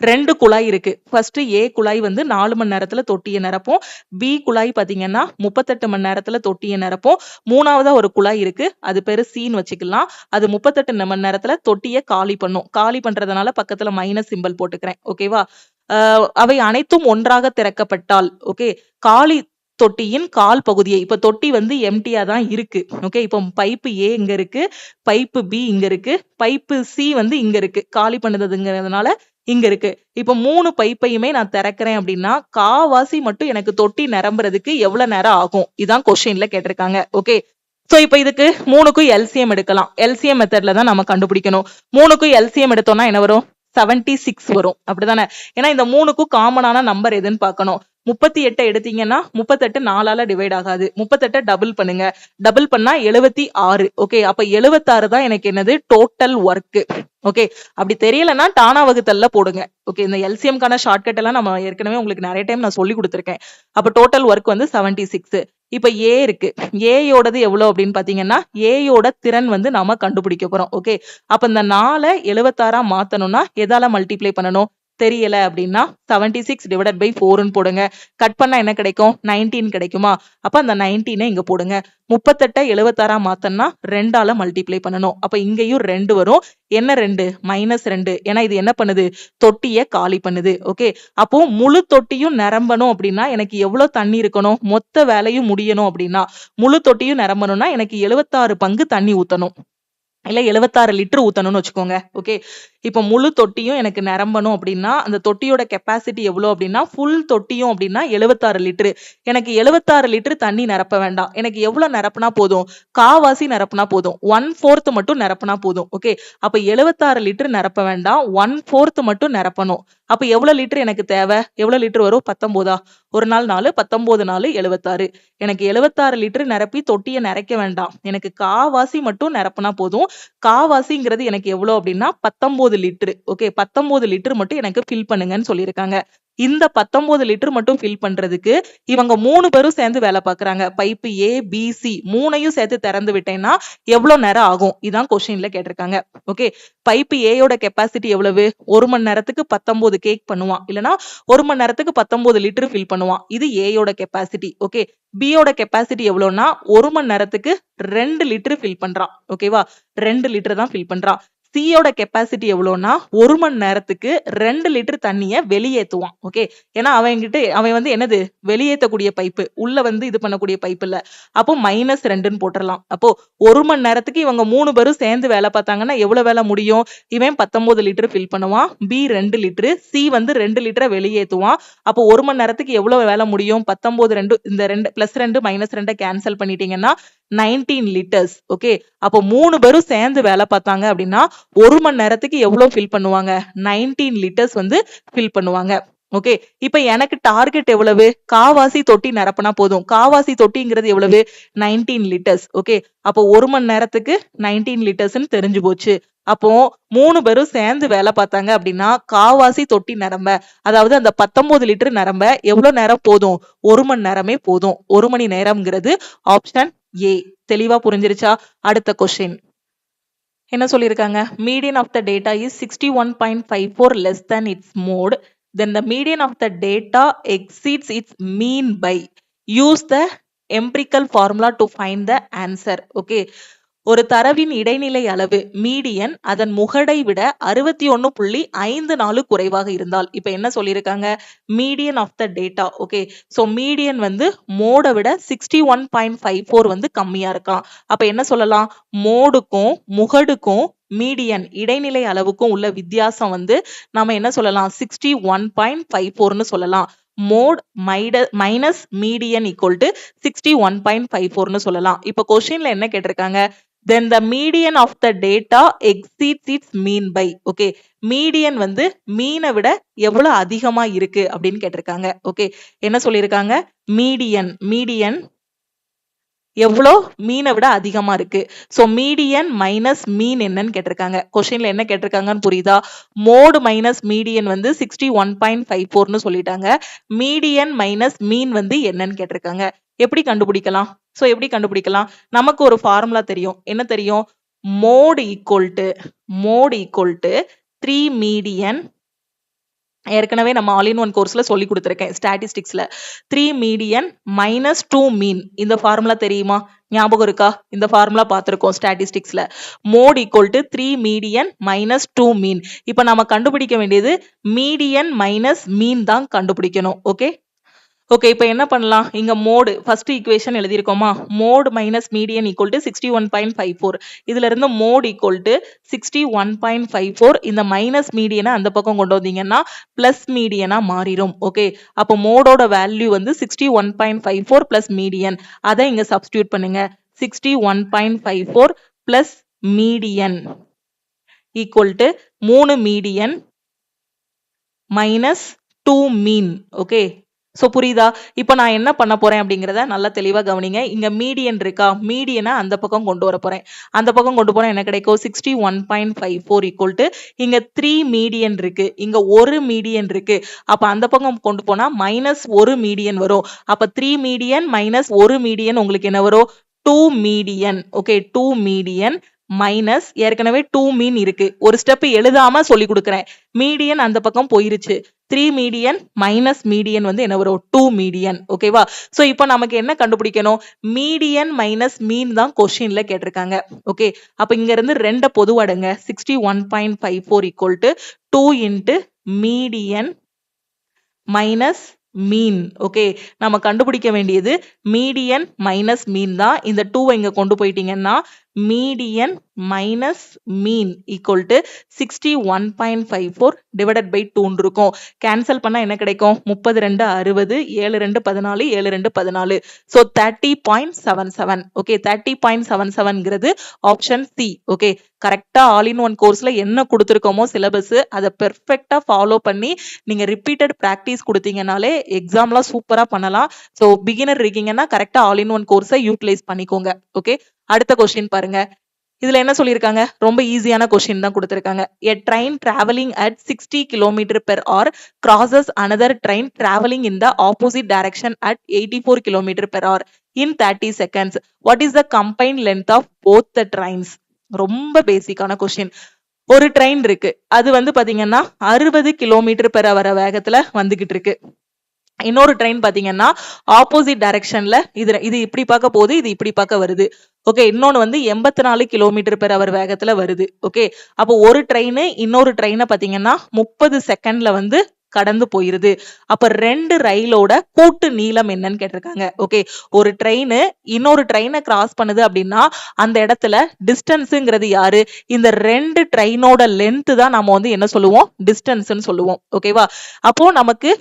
A: 2 குழாய் இருக்கு. ஃபர்ஸ்ட் ஏ குழாய் வந்து 4 மணி நேரத்துல தொட்டியை நிரப்போம். பி குழாய் பாத்தீங்கன்னா 38 மணி நேரத்துல தொட்டியை நிரப்போம். மூணாவதா ஒரு குழாய் இருக்கு, அது பேரு சீன் வச்சுக்கலாம். அது 38 மணி நேரத்துல தொட்டியை காலி பண்ணும். காலி பண்றதுனால பக்கத்துல மைனஸ் சிம்பல் போட்டுக்கிறேன். ஓகேவா, அவை அனைத்தும் ஒன்றாக திறக்கப்பட்டால், ஓகே, காலி தொட்டியின் கால் பகுதியை, இப்ப தொட்டி வந்து எம்டியா தான் இருக்கு. ஓகே, இப்போ பைப்பு ஏ இங்க இருக்கு, பைப்பு பி இங்க இருக்கு, பைப்பு சி வந்து இங்க இருக்கு, காலி பண்ணுதுங்கிறதுனால இங்க இருக்கு. இப்ப 3 பைப்பையுமே நான் திறக்கிறேன் அப்படின்னா காவாசி மட்டும் எனக்கு தொட்டி நிரம்புறதுக்கு எவ்வளவு நேரம் ஆகும்? இதான் கொஸ்டின்ல கேட்டிருக்காங்க. ஓகே, சோ இப்ப இதுக்கு 3க்கும் எல்சிஎம் எடுக்கலாம். எல்சிஎம் மெத்தட்ல தான் நம்ம கண்டுபிடிக்கணும். 3க்கும் எல்சிஎம் எடுத்தோம்னா என்ன வரும்? 76 வரும். அப்படிதானே? ஏன்னா இந்த 3க்கும் காமனான நம்பர் எதுன்னு பார்க்கணும். 38 எடுத்தீங்கன்னா 38 4ஆல டிவைட் ஆகாது. 38 டபுள் பண்ணுங்க. டபுள் பண்ணா 76. ஓகே, அப்ப 76 தான் எனக்கு என்னது டோட்டல் ஒர்க். ஓகே, அப்படி தெரியலன்னா டானா வகுத்தல்ல போடுங்க. ஓகே, இந்த எல்சிஎம்கான ஷார்ட்கட் எல்லாம் நம்ம ஏற்கனவே உங்களுக்கு நிறைய டைம் நான் சொல்லி கொடுத்துருக்கேன். அப்ப டோட்டல் ஒர்க் வந்து 76. இப்ப ஏ இருக்கு. ஏயோடது எவ்வளவு அப்படின்னு பாத்தீங்கன்னா ஏயோட திறன் வந்து நாம கண்டுபிடிக்க போறோம். ஓகே, அப்ப இந்த 4 76 மாத்தணும்னா எதால மல்டிப்ளை பண்ணணும் தெரியல அப்படின்னா 76 டிவைடட் பை 4ன்னு போடுங்க. கட் பண்ணா என்ன கிடைக்கும்? 19 கிடைக்குமா? அப்ப அந்த 19 இங்க போடுங்க. 38 76 மாத்தனா 2ஆல மல்டிப்ளை பண்ணணும். அப்ப இங்கேயும் 2 வரும். என்ன 2? -2. ஏன்னா இது என்ன பண்ணுது? தொட்டிய காலி பண்ணுது. ஓகே, அப்போ முழு தொட்டியும் நிரம்பணும் அப்படின்னா எனக்கு எவ்வளவு தண்ணி இருக்கணும்? மொத்த வேலையும் முடியணும் அப்படின்னா முழு தொட்டியும் நிரம்பணும்னா எனக்கு 76 பங்கு தண்ணி ஊத்தணும். இல்ல 76 லிட்டர் ஊத்தணும்னு வச்சுக்கோங்க. ஓகே, இப்ப முழு தொட்டியும் எனக்கு நிரம்பணும் அப்படின்னா அந்த தொட்டியோட கெப்பாசிட்டி எவ்வளவு அப்படின்னா ஃபுல் தொட்டியும் அப்படின்னா 76 லிட்டர். எனக்கு 76 லிட்டர் தண்ணி நிரப்ப வேண்டாம். எனக்கு எவ்வளவு நிரப்புனா போதும்? காவாசி நிரப்புனா போதும். 1/4 மட்டும் நிரப்புனா போதும். ஓகே, அப்ப 76 லிட்டர் நிரப்ப வேண்டாம். 1/4 மட்டும் நிரப்பணும். அப்ப எவ்வளவு லிட்டர் எனக்கு தேவை? எவ்வளவு லிட்டர் வரும்? 19. ஒரு நாள் 4, 19 4 76. எனக்கு 76 லிட்டர் நிரப்பி தொட்டியை நிறைக்க வேண்டாம். எனக்கு காவாசி மட்டும் நிரப்புனா போதும். காவாசிங்கிறது எனக்கு எவ்வளவு அப்படின்னா 19 லிட்டர். ஓகே, 19 லிட்டர் மட்டும் எனக்கு ஃபில் பண்ணுங்கன்னு சொல்லியிருக்காங்க. இந்த 19 லிட்டர் மட்டும் ஃபில் பண்றதுக்கு இவங்க 3 பேரும் சேர்ந்து வேலை பார்க்கறாங்க. பைப்பு ஏ பி சி 3ஐயும் சேர்த்து திறந்து விட்டேன்னா எவ்வளவு நேரம் ஆகும்? இதான் கொஸ்டின்ல கேட்டிருக்காங்க. ஓகே, பைப்பு ஏயோட கெப்பாசிட்டி எவ்வளவு? 1 மணி நேரத்துக்கு 19 கேக் பண்ணுவான். இல்லனா 1 மணி நேரத்துக்கு 19 லிட்டர் ஃபில் பண்ணுவான். இது ஏயோட கெப்பாசிட்டி. ஓகே, பியோட கெப்பாசிட்டி எவ்வளவுன்னா 1 மணி நேரத்துக்கு 2 லிட்டர் ஃபில் பண்றான். ஓகேவா, 2 லிட்டர் தான் ஃபில் பண்றான். சியோட கெப்பாசிட்டி எவ்வளவுனா 1 மணி நேரத்துக்கு 2 லிட்டர் தண்ணிய வெளியேத்துவான். ஓகே, ஏன்னா அவன் வந்து என்னது வெளியேற்றக்கூடிய பைப்பு, உள்ள வந்து இது பண்ணக்கூடிய பைப் இல்ல. அப்போ -2ன்னு போட்டுறலாம். அப்போ 1 மணி நேரத்துக்கு இவங்க 3 பேரும் சேர்ந்து வேலை பார்த்தாங்கன்னா எவ்வளவு வேலை முடியும்? இவன் 19 லிட்டர் ஃபில் பண்ணுவான். பி 2 லிட்டர், சி வந்து 2 லிட்டரை வெளியேற்றுவான். அப்போ 1 மணி நேரத்துக்கு எவ்வளவு வேலை முடியும்? 19 2 இந்த 2 +2 -2 கேன்சல் பண்ணிட்டீங்கன்னா 19 லிட்டர்ஸ். ஓகே, அப்போ 3 பேரும் சேர்ந்து வேலை பார்த்தாங்க அப்படின்னா 1 மணி நேரத்துக்கு எவ்வளவு ஃபில் பண்ணுவாங்க? 19 லிட்டர்ஸ் வந்து ஃபில் பண்ணுவாங்க. ஓகே, இப்ப எனக்கு டார்கெட் எவ்வளவு? காவாசி தொட்டி நிரப்பினா போதும். காவாசி தொட்டிங்கிறது எவ்வளவு? 19 லிட்டர்ஸ். ஓகே, அப்போ 1 மணி நேரத்துக்கு 19 லிட்டர்ஸ்ன்னு தெரிஞ்சு போச்சு. அப்போ 3 பேரும் சேர்ந்து வேலை பார்த்தாங்க அப்படின்னா காவாசி தொட்டி நிரம்ப, அதாவது அந்த 19 லிட்டர் நிரம்ப எவ்வளவு நேரம் போதும்? 1 மணி நேரமே போதும். 1 மணி நேரம்ங்கிறது ஆப்ஷன் ஏ. தெளிவா புரிஞ்சிருச்சா? அடுத்த கொஸ்டின் என்ன சொல்லியிருக்காங்க? Median of the data is 61.54 less than its mode. Then the median of the data exceeds its mean by. Use the empirical formula to find the answer. Okay. ஒரு தரவின் இடைநிலை அளவு மீடியன் அதன் முகடை விட 61.54 குறைவாக இருந்தால், இப்ப என்ன சொல்லியிருக்காங்க? Median of the data. Okay, so median வந்து மோட விட 61.54 வந்து கம்மியா இருக்கான். அப்ப என்ன சொல்லலாம்? மோடுக்கும் முகடுக்கும் மீடியன் இடைநிலை அளவுக்கும் உள்ள வித்தியாசம் வந்து நாம என்ன சொல்லலாம்? 61.54ன்னு சொல்லலாம். Mode minus median equal to 61.54ன்னு சொல்லலாம். இப்ப கொஸ்டின்ல என்ன கேட்டிருக்காங்க? Then the median of the data exceeds its mean by. Okay, median வந்து மீனை விட எவ்வளவு அதிகமா இருக்கு அப்படின்னு கேட்டிருக்காங்க. ஓகே, என்ன சொல்லியிருக்காங்க? மீடியன் எவ்வளோ மீனை விட அதிகமா இருக்கு. சோ மீடியன் மைனஸ் மீன் என்னன்னு கேட்டிருக்காங்க. கொஸ்டின்ல என்ன கேட்டிருக்காங்கன்னு புரியுதா? மோடு மைனஸ் மீடியன் வந்து 61.54ன்னு சொல்லிட்டாங்க. மீடியன் மைனஸ் மீன் வந்து என்னன்னு கேட்டிருக்காங்க. எப்படி கண்டுபிடிக்கலாம்? சோ எப்படி கண்டுபிடிக்கலாம்? நமக்கு ஒரு ஃபார்முலா தெரியும். என்ன தெரியும்? Mode equal to 3 median. ஏற்கனவே நம்ம ஆல் இன் ஒன் கோர்ஸ்ல சொல்லி கொடுத்துருக்கேன் ஸ்டாட்டிஸ்டிக்ஸ்ல. 3 மீடியன் மைனஸ் 2 மீன். இந்த ஃபார்முலா தெரியுமா? ஞாபகம் இருக்கா? இந்த ஃபார்முலா பார்த்திருக்கோம் ஸ்டாட்டிஸ்டிக்ஸ்ல. Mode equal to 3 median minus 2 mean. இப்ப நம்ம கண்டுபிடிக்க வேண்டியது மீடியன் மைனஸ் மீன் தான் கண்டுபிடிக்கணும். ஓகே, ஓகே, இப்போ என்ன பண்ணலாம்? இங்க மோடு ஃபர்ஸ்ட் ஈக்குவேஷன் எழுதியிருக்கோமா? Mode minus median equal to 61.54. இதுல இருந்து மோடு ஈக்குவல் டு 61.54. இந்த மைனஸ் மீடியனை அந்த பக்கம் கொண்டு வந்தீங்கன்னா பிளஸ் மீடியனா மாறிடும். ஓகே, அப்போ மோடோட வேல்யூ வந்து 61.54 பிளஸ் மீடியன். அதை இங்க சப்ஸ்டியூட் பண்ணுங்க. 61.54 plus median equal to 3 median minus 2 mean. Okay, so புரியுதா? இப்போ நான் என்ன பண்ண போறேன் அப்படிங்கறத நல்லா தெளிவா கவனிங்க. இங்க மீடியன் இருக்கா? மீடியனை அந்த பக்கம் கொண்டு வர போறேன். அந்த பக்கம் கொண்டு போனா என்ன கிடைக்கும்? 61.54 ஈக்குவல் டு இங்க 3 மீடியன் இருக்கு. இங்க ஒரு மீடியன் இருக்கு. அப்ப அந்த பக்கம் கொண்டு போனா மைனஸ் ஒரு மீடியன் வரும். அப்ப 3 மீடியன் மைனஸ் ஒரு மீடியன் உங்களுக்கு என்ன வரும்? 2 மீடியன். ஓகே, 2 மீடியன் மைனஸ் ஏற்கனவே 2 மீன் இருக்கு. ஒரு ஸ்டெப் எழுதாம சொல்லி கொடுக்குறேன். மீடியன் அந்த பக்கம் போயிருச்சு. 3 மீடியன் மைனஸ் மீடியன் வந்து என்ன வரும்? 2 மீடியன். ஓகேவா? சோ இப்போ நமக்கு என்ன கண்டுபிடிக்கணும்? மீடியன் மைனஸ் மீன் தான் கொஸ்டின்ல கேட்டிருக்காங்க. ஓகே, அப்ப இங்க இருந்து 2 பொதுவாடுங்க. 61.54 equal to 2 into median minus mean. Okay, நம்ம கண்டுபிடிக்க வேண்டியது மீடியன் மைனஸ் மீன் தான். இந்த 2 இங்க கொண்டு போயிட்டீங்கன்னா median minus mean equal to 61.54 divided by 2 இருக்கும். கேன்சல் பண்ணா என்ன கிடைக்கும்? 32 60 7 2 14 7 2 14. சோ 30.77. ஓகே, 30.77ங்கிறது ஆப்ஷன் சி. ஓகே, கரெக்டா ஆல் இன் ஒன் கோர்ஸ்ல என்ன கொடுத்துருக்கோமோ சிலபஸ் அதை பெர்ஃபெக்டா ஃபாலோ பண்ணி நீங்க ரிப்பீட்டட் பிராக்டிஸ் கொடுத்தீங்கனாலே எக்ஸாம்லாம் சூப்பரா பண்ணலாம். சோ பிகினர் இருக்கீங்கன்னா கரெக்டா ஆல் இன் ஒன் கோர்ஸை யூட்டிலைஸ் பண்ணிக்கோங்க. ஓகே, அடுத்த கொஸ்டின் பாருங்க. இதுல என்ன சொல்லியிருக்காங்க? ரொம்ப ஈஸியான கொஸ்டின் தான் கொடுத்திருக்காங்க. A train traveling at 60 km per hour crosses another train traveling in the opposite direction at 84 km per hour in 30 seconds. What is the combined length of both the trains? ரொம்ப பேசிக்கான கொஸ்டின். ஒரு ட்ரெயின் இருக்கு. அது வந்து பாத்தீங்கன்னா 60 கிலோமீட்டர் பெர் ஹவர் வேகத்துல வந்துகிட்டு இருக்கு. இன்னொரு ட்ரெயின் பாத்தீங்கன்னா ஆப்போசிட் டைரக்ஷன்ல இது இப்படி பார்க்க போகுது, இது இப்படி பார்க்க வருது. ஓகே, இன்னொன்னு வந்து 84 கிலோமீட்டர் பெர் ஹவர் வேகத்துல வருது. ஓகே, அப்போ ஒரு ட்ரெயின் இன்னொரு ட்ரெயினை பாத்தீங்கன்னா 30 செகண்ட்ல வந்து கடந்து போயிருது. அப்ப ரெண்டு ரயிலோட கூட்டு நீளம் என்னன்னு கேட்டிருக்காங்க. ஓகே, ஒரு ட்ரெயின் இன்னொரு ட்ரெயினை கிராஸ் பண்ணுது அப்படின்னா அந்த இடத்துல டிஸ்டன்ஸ்ங்கிறது யாரு? இந்த ரெண்டு ட்ரெயினோட லென்த் தான் நம்ம வந்து என்ன சொல்லுவோம்? டிஸ்டன்ஸ்னு சொல்லுவோம். ஓகேவா? அப்போ நமக்கு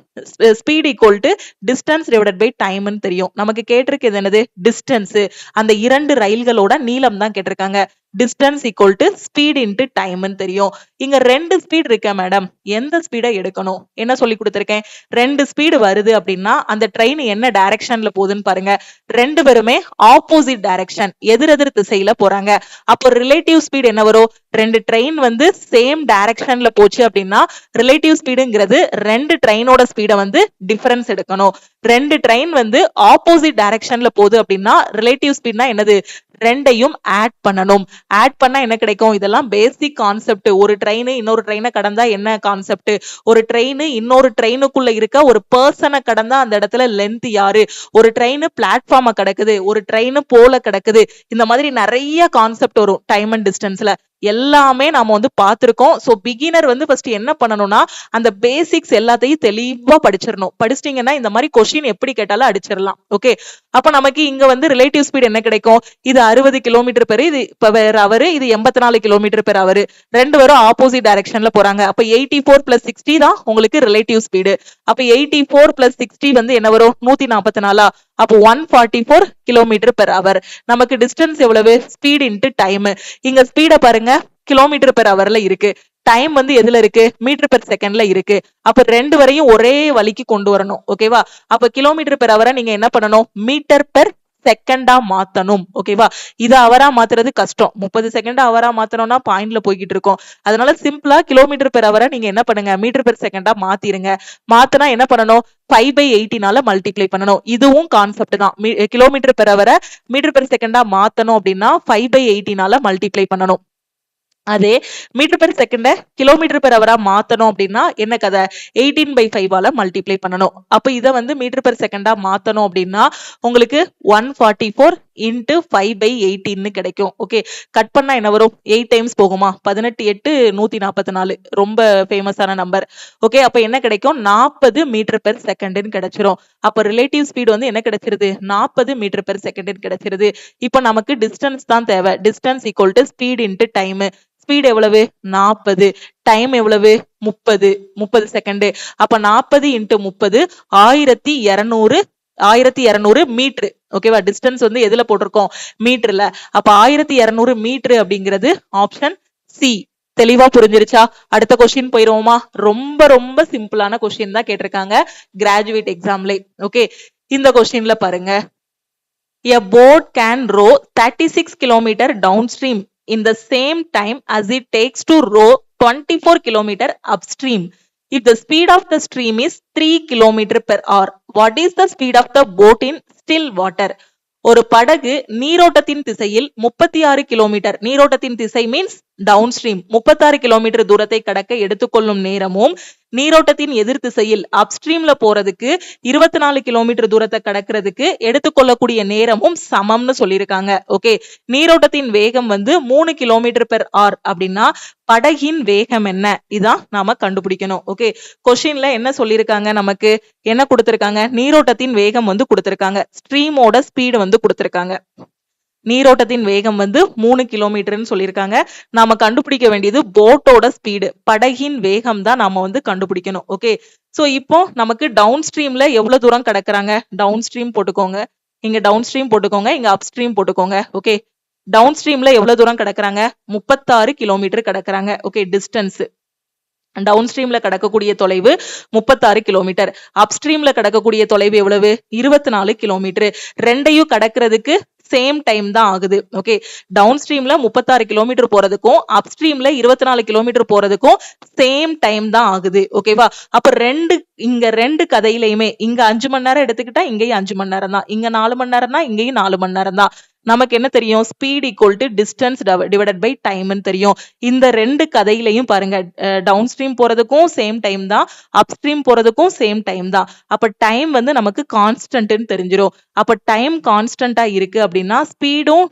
A: speed equal to distance divided by டைம்னு தெரியும். நமக்கு கேட்டிருக்கிறது என்னது? டிஸ்டன்ஸ். அந்த இரண்டு ரயில்களோட நீளம் தான் கேட்டிருக்காங்க. Distance equal to speed into டைம்னு தெரியும். இங்க ரெண்டு ஸ்பீட் இருக்க மேடம், எந்த ஸ்பீடை எடுக்கணும்? என்ன சொல்லி கொடுத்திருக்கேன்? ரெண்டு ஸ்பீடு வருது அப்படின்னா அந்த ட்ரெயின் என்ன டைரக்ஷன்ல போகுதுன்னு பாருங்க. ரெண்டு பேருமே ஆப்போசிட் டைரக்ஷன், எதிரெதிர் திசையில போறாங்க. அப்போ ரிலேட்டிவ் ஸ்பீட் என்ன வரும்? ரெண்டு ட்ரெயின் வந்து சேம் டைரக்ஷன்ல போச்சு அப்படின்னா ரிலேட்டிவ் ஸ்பீடுங்கிறது ரெண்டு ட்ரெயினோட ஸ்பீடை வந்து டிஃபரன்ஸ் எடுக்கணும். ரெண்டு ட்ரெயின் வந்து ஆப்போசிட் டைரக்ஷன்ல போகுது அப்படின்னா ரிலேட்டிவ் ஸ்பீட்னா என்னது? ரெண்டையும் ஆட் பண்ணணும். ஆட் பண்ணா என்ன கிடைக்கும்? இதெல்லாம் பேசிக் கான்செப்ட். ஒரு ட்ரெயின் இன்னொரு ட்ரெயினை கடந்தா என்ன கான்செப்ட்? ஒரு ட்ரெயின் இன்னொரு ட்ரெயினுக்குள்ள இருக்க ஒரு பர்சனை கடந்தா அந்த இடத்துல லென்த் யாரு? ஒரு ட்ரெயின் பிளாட்ஃபார்மை கடக்குது, ஒரு ட்ரெயின் போல கிடக்குது. இந்த மாதிரி நிறைய கான்செப்ட் வரும் டைம் அண்ட் டிஸ்டன்ஸ்ல. எல்லாமே நாம வந்து பார்த்திருக்கோம். சோ பிகினர் வந்து ஃபர்ஸ்ட் என்ன பண்ணணும்னா அந்த பேசிக்ஸ் எல்லாத்தையும் தெளிவா படிச்சிடணும். படிச்சிட்டீங்கன்னா இந்த மாதிரி கொஸ்டின் எப்படி கேட்டாலும் அடிச்சிடலாம். ஓகே, அப்ப நமக்கு இங்க வந்து ரிலேட்டிவ் ஸ்பீட் என்ன கிடைக்கும்? இது 60 கிலோமீட்டர் பெர் இது பெர் அவர், இது 84 கிலோமீட்டர் பெர் அவர். ரெண்டு பேரும் ஆப்போசிட் டைரக்ஷன்ல போறாங்க. அப்ப 84 பிளஸ் 60 தான் உங்களுக்கு ரிலேட்டிவ் ஸ்பீடு. அப்ப 84 பிளஸ் 60 வந்து என்ன வரும்? 144. அப்போ 144 கிலோமீட்டர் பெர் அவர். நமக்கு டிஸ்டன்ஸ் எவ்வளவு? Speed into time. இங்க ஸ்பீட பாருங்க, கிலோமீட்டர் பெர் அவர்ல இருக்கு. டைம் வந்து எதுல இருக்கு? மீட்டர் பெர் செகண்ட்ல இருக்கு. அப்ப ரெண்டு வரையும் ஒரே வழிக்கு கொண்டு வரணும். ஓகேவா? அப்ப கிலோமீட்டர் பெர் அவரை நீங்க என்ன பண்ணணும்? மீட்டர் பெர் செகண்டா மாத்தணும். ஓகேவா? இத அவரா மாத்துறது கஷ்டம். 30 செகண்ட் அவரா மாத்தணும்னா பாயிண்ட்ல போய்கிட்டு இருக்கோம். அதனால சிம்பிளா கிலோமீட்டர் பெர் அவரை நீங்க என்ன பண்ணுங்க? மீட்டர் பெர் செகண்டா மாத்திருங்க. மாத்தினா என்ன பண்ணணும்? 5/80 மல்டிப்ளை பண்ணணும். இதுவும் கான்செப்ட் தான். கிலோமீட்டர் பெர் அவரை மீட்டர் பெர் செகண்டா மாத்தணும் அப்படின்னா 5/80 மல்டிப்ளை பண்ணணும். அதே மீட்டர் பெர் செகண்ட கிலோமீட்டர் பெர் அவரா மாத்தணும் அப்படின்னா என்ன கதை? 18/5 மல்டிப்ளை பண்ணணும். அப்ப இதை வந்து மீட்டர் பெர் செகண்டா மாத்தணும் அப்படின்னா உங்களுக்கு 144 இன்டு 5/18 கிடைக்கும். ஓகே, கட் பண்ணா என்ன வரும்? 8 டைம்ஸ் போகுமா? 18 8 144. ரொம்ப ஃபேமஸான நம்பர். ஓகே, அப்ப என்ன கிடைக்கும்? 40 மீட்டர் பெர் செகண்ட்னு கிடைச்சிரும். அப்ப ரிலேட்டிவ் ஸ்பீட் வந்து என்ன கிடைச்சிருது? 40 மீட்டர் பெர் செகண்ட்னு கிடைச்சிருது. இப்ப நமக்கு டிஸ்டன்ஸ் தான் தேவை. Distance equal to speed into time. Speed எவ்வளவு? 40. டைம் எவ்வளவு? 30 செகண்ட். அப்ப 40 இன்டு 30 1200 மீட்டர். ஓகேவா? டிஸ்டன்ஸ் வந்து எதுல போட்டிருக்கோம்? மீட்டர்ல. அப்ப 1200 மீட்டர் அப்படிங்கிறது ஆப்ஷன் சி. தெளிவா புரிஞ்சிருச்சா? அடுத்த கொஸ்டின் போயிருவோமா? ரொம்ப ரொம்ப சிம்பிளான கொஸ்டின் தான் கேட்டிருக்காங்க கிராஜுவேட் எக்ஸாம்ல. ஓகே, இந்த கொஸ்டின்ல பாருங்க. A boat can row 36 km downstream in the same time as it takes to row 24 km upstream. If the speed of the stream is 3 km per hour, what is the speed of the boat in still water? ஒரு படகு நீரோட்டத்தின் திசையில் 36 கிலோமீட்டர், நீரோட்டத்தின் திசை மீன்ஸ் டவுன் ஸ்ட்ரீம், 36 கிலோமீட்டர் தூரத்தை கடக்க எடுத்துக்கொள்ளும் நேரமும், நீரோட்டத்தின் எதிர் திசையில் அப்ஸ்ட்ரீம்ல போறதுக்கு 24 கிலோமீட்டர் தூரத்தை கடக்கிறதுக்கு எடுத்துக்கொள்ளக்கூடிய நேரமும் சமம்னு சொல்லியிருக்காங்க. ஓகே, நீரோட்டத்தின் வேகம் வந்து 3 கிலோமீட்டர் பெர் ஆர் அப்படின்னா படகின் வேகம் என்ன, இதான் நாம கண்டுபிடிக்கணும். ஓகே, கொஸ்டின்ல என்ன சொல்லியிருக்காங்க, நமக்கு என்ன கொடுத்திருக்காங்க, நீரோட்டத்தின் வேகம் வந்து கொடுத்திருக்காங்க, ஸ்ட்ரீமோட ஸ்பீடு வந்து கொடுத்திருக்காங்க. நீரோட்டத்தின் வேகம் வந்து 3 கிலோமீட்டர்னு சொல்லியிருக்காங்க. நாம கண்டுபிடிக்க வேண்டியது போட்டோட ஸ்பீடு, படகின் வேகம் தான் நாம வந்து கண்டுபிடிக்கணும். ஓகே, சோ இப்போ நமக்கு டவுன் ஸ்ட்ரீம்ல எவ்வளவு தூரம் கடக்குறாங்க, டவுன் ஸ்ட்ரீம் போட்டுக்கோங்க, இங்க டவுன் ஸ்ட்ரீம் போட்டுக்கோங்க, இங்க அப் ஸ்ட்ரீம் போட்டுக்கோங்க. ஓகே, டவுன் ஸ்ட்ரீம்ல எவ்வளவு தூரம் கடக்குறாங்க, 36 கிலோமீட்டர் கடக்குறாங்க. ஓகே, டிஸ்டன்ஸ் டவுன் ஸ்ட்ரீம்ல கடக்கக்கூடிய தொலைவு 36 கிலோமீட்டர், அப் ஸ்ட்ரீம்ல கடக்கக்கூடிய தொலைவு எவ்வளவு, 24 கிலோமீட்டர். ரெண்டையும் கடக்கிறதுக்கு சேம் டைம் தான் ஆகுது. ஓகே, டவுன் ஸ்ட்ரீம்ல 36 கிலோமீட்டர் போறதுக்கும் அப் ஸ்ட்ரீம்ல 24 கிலோமீட்டர் போறதுக்கும் சேம் டைம் தான் ஆகுது. ஓகேவா? அப்ப இங்க ரெண்டு கதையிலையுமே இங்க 5 மணி நேரம் எடுத்துக்கிட்டா இங்கேயும் 5 மணி நேரம் தான், இங்க 4 மணி நேரம் தான், இங்கேயும் 4 மணி நேரம் தான். நமக்கு என்ன தெரியும், speed equal to distance divided by டைம்னு தெரியும். இந்த ரெண்டு கதையிலையும் பாருங்க, டவுன் ஸ்ட்ரீம் போறதுக்கும் சேம் டைம் தான், அப் ஸ்ட்ரீம் போறதுக்கும் சேம் டைம் தான். அப்ப டைம் வந்து நமக்கு கான்ஸ்டன்ட்னு தெரிஞ்சிடும். அப்ப டைம் கான்ஸ்டன்டா இருக்கு அப்படின்னா ஸ்பீடும்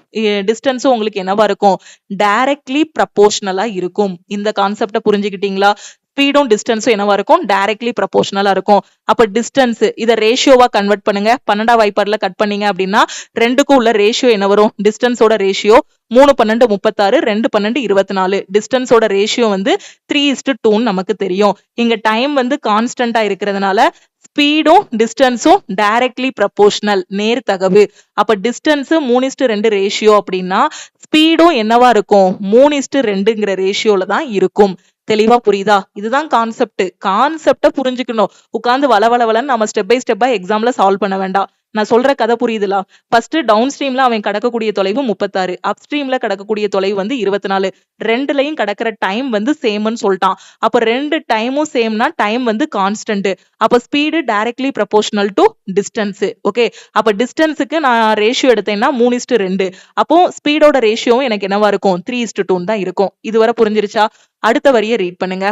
A: டிஸ்டன்ஸும் உங்களுக்கு என்னவா இருக்கும், டைரக்ட்லி ப்ரப்போர்ஷனலா இருக்கும். இந்த கான்செப்ட புரிஞ்சுக்கிட்டீங்களா? ஸ்பீடும் டிஸ்டன்ஸும் என்னவா இருக்கும், டைரக்ட்லி ப்ரப்போர்ஷனலா இருக்கும். அப்ப டிஸ்டன்ஸ் இத ரேஷியோவா கன்வெர்ட் பண்ணுங்க, 12 வாய்ப்பாடுல கட் பண்ணீங்க அப்படின்னா ரெண்டுக்கும் உள்ள ரேஷியோ என்ன வரும், டிஸ்டன்ஸோட ரேஷியோ 3 12 36, 2 12 24. டிஸ்டன்ஸோட ரேஷியோ வந்து 3:2 நமக்கு தெரியும். இங்க டைம் வந்து கான்ஸ்டன்டா இருக்கிறதுனால ஸ்பீடும் டிஸ்டன்ஸும் டைரக்ட்லி ப்ரப்போர்ஷனல், நேர்தகவு. அப்ப டிஸ்டன்ஸ் 3:2 ரேஷியோ அப்படின்னா ஸ்பீடும் என்னவா இருக்கும், 3:2ங்கிற ரேஷியோல தான் இருக்கும். தெளிவா புரியுதா? இதுதான் கான்செப்ட். கான்செப்ட புரிஞ்சுக்கணும். உட்கார்ந்து வளவளன்னு நம்ம ஸ்டெப் பை ஸ்டெப்பா எக்ஸாம்ல சால்வ் பண்ண வேண்டாம். நான் சொல்ற கதை புரியுதுல? ஃபர்ஸ்ட் டவுன் ஸ்ட்ரீம்ல அவன் கடக்கக்கூடிய தொலைவு 36, அப் ஸ்ட்ரீம்ல கடக்கக்கூடிய தொலைவு வந்து 24. ரெண்டுலயும் கடக்கிற டைம் வந்து சேம்னு சொல்லிட்டான். அப்ப ரெண்டு டைமும் சேம்னா டைம் வந்து கான்ஸ்டன்ட். அப்ப speed directly proportional to distance. Okay, அப்ப டிஸ்டன்ஸுக்கு நான் ரேஷியோ எடுத்தேன்னா 3:2. அப்போ ஸ்பீடோட ரேஷியோவும் எனக்கு என்னவா இருக்கும், 3:2 தான் இருக்கும். இதுவரை புரிஞ்சிருச்சா? அடுத்த வரியை ரீட் பண்ணுங்க.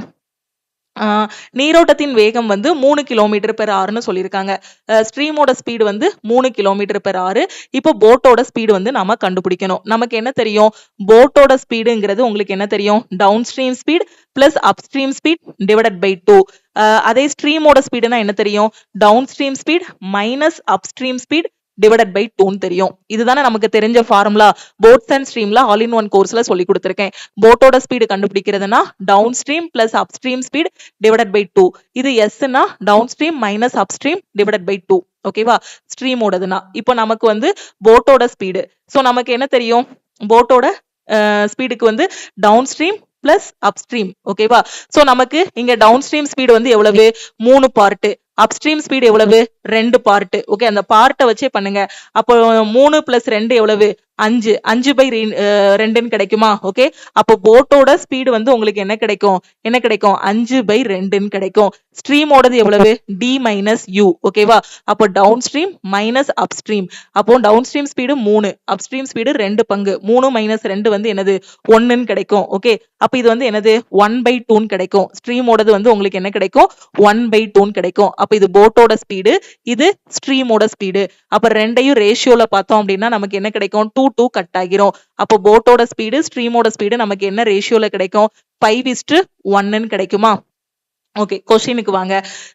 A: நீரோட்டத்தின் வேகம் வந்து 3 கிலோமீட்டர் பெர் ஆர்னு சொல்லியிருக்காங்க. ஸ்ட்ரீமோட ஸ்பீடு வந்து 3 கிலோமீட்டர் பெர் ஆர். இப்போ போட்டோட ஸ்பீடு வந்து நாம கண்டுபிடிக்கணும். நமக்கு என்ன தெரியும், போட்டோட ஸ்பீடுங்கிறது உங்களுக்கு என்ன தெரியும், downstream speed plus up stream speed divided by 2. அதே ஸ்ட்ரீமோட ஸ்பீடுனா என்ன தெரியும், downstream speed minus upstream speed divided by 2 தெரியும். இதுதானே நமக்கு தெரிஞ்ச ஃபார்முலா. போட்ஸ் அண்ட் ஸ்ட்ரீம்ல ஆல் இன் ஒன் கோர்ஸ்ல சொல்லி கொடுத்திருக்கேன். போட்டோட ஸ்பீடு கண்டுபிடிக்கிறதுனா down stream plus up stream speed divided by 2. இது எஸ்னா downstream minus upstream divided by 2. ஓகேவா? ஸ்ட்ரீமோடதுனா இப்போ நமக்கு வந்து போட்டோட ஸ்பீடு. சோ நமக்கு என்ன தெரியும், போட்டோட ஸ்பீடுக்கு வந்து டவுன் ஸ்ட்ரீம் பிளஸ் அப் ஸ்ட்ரீம். ஓகேவா? சோ நமக்கு இங்க டவுன் ஸ்ட்ரீம் ஸ்பீடு வந்து எவ்வளவு, 3 பார்ட். அப்ஸ்ட்ரீம் ஸ்பீட் எவ்வளவு, 2 பார்ட். ஓகே, அந்த பார்ட்டை வச்சே பண்ணுங்க. அப்போ 3 + 2 எவ்வளவு, 5. 5/2 கிடைக்குமா? ஓகே, அப்போ போட்டோட ஸ்பீடு வந்து உங்களுக்கு என்ன கிடைக்கும், 5/2 கிடைக்கும். ஸ்ட்ரீமோடது எவ்வளவு, d - u. ஓகேவா? அப்போ downstream minus upstream. அப்போ downstream speed 3, upstream speed 2 பங்கு. 3 - 2 வந்து என்னது, 1ன்னு கிடைக்கும். ஓகே, அப்ப இது வந்து என்னது, 1/2 கிடைக்கும். ஸ்ட்ரீமோடது வந்து உங்களுக்கு என்ன கிடைக்கும், 1/2 கிடைக்கும். அப்ப இது போட்டோட ஸ்பீடு, இது ஸ்ட்ரீமோட ஸ்பீடு. அப்ப ரெண்டையும் ரேஷியோல பார்த்தோம் அப்படின்னா நமக்கு என்ன கிடைக்கும், 2 கட் ஆகிரும். அப்போ போட்டோட ஸ்பீடு ஸ்ட்ரீமோட ஸ்பீடு நமக்கு என்ன ரேஷியோல கிடைக்கும், 5:1ன்னு கிடைக்குமா? ஓகே, கொஸ்டினுக்கு வாங்க.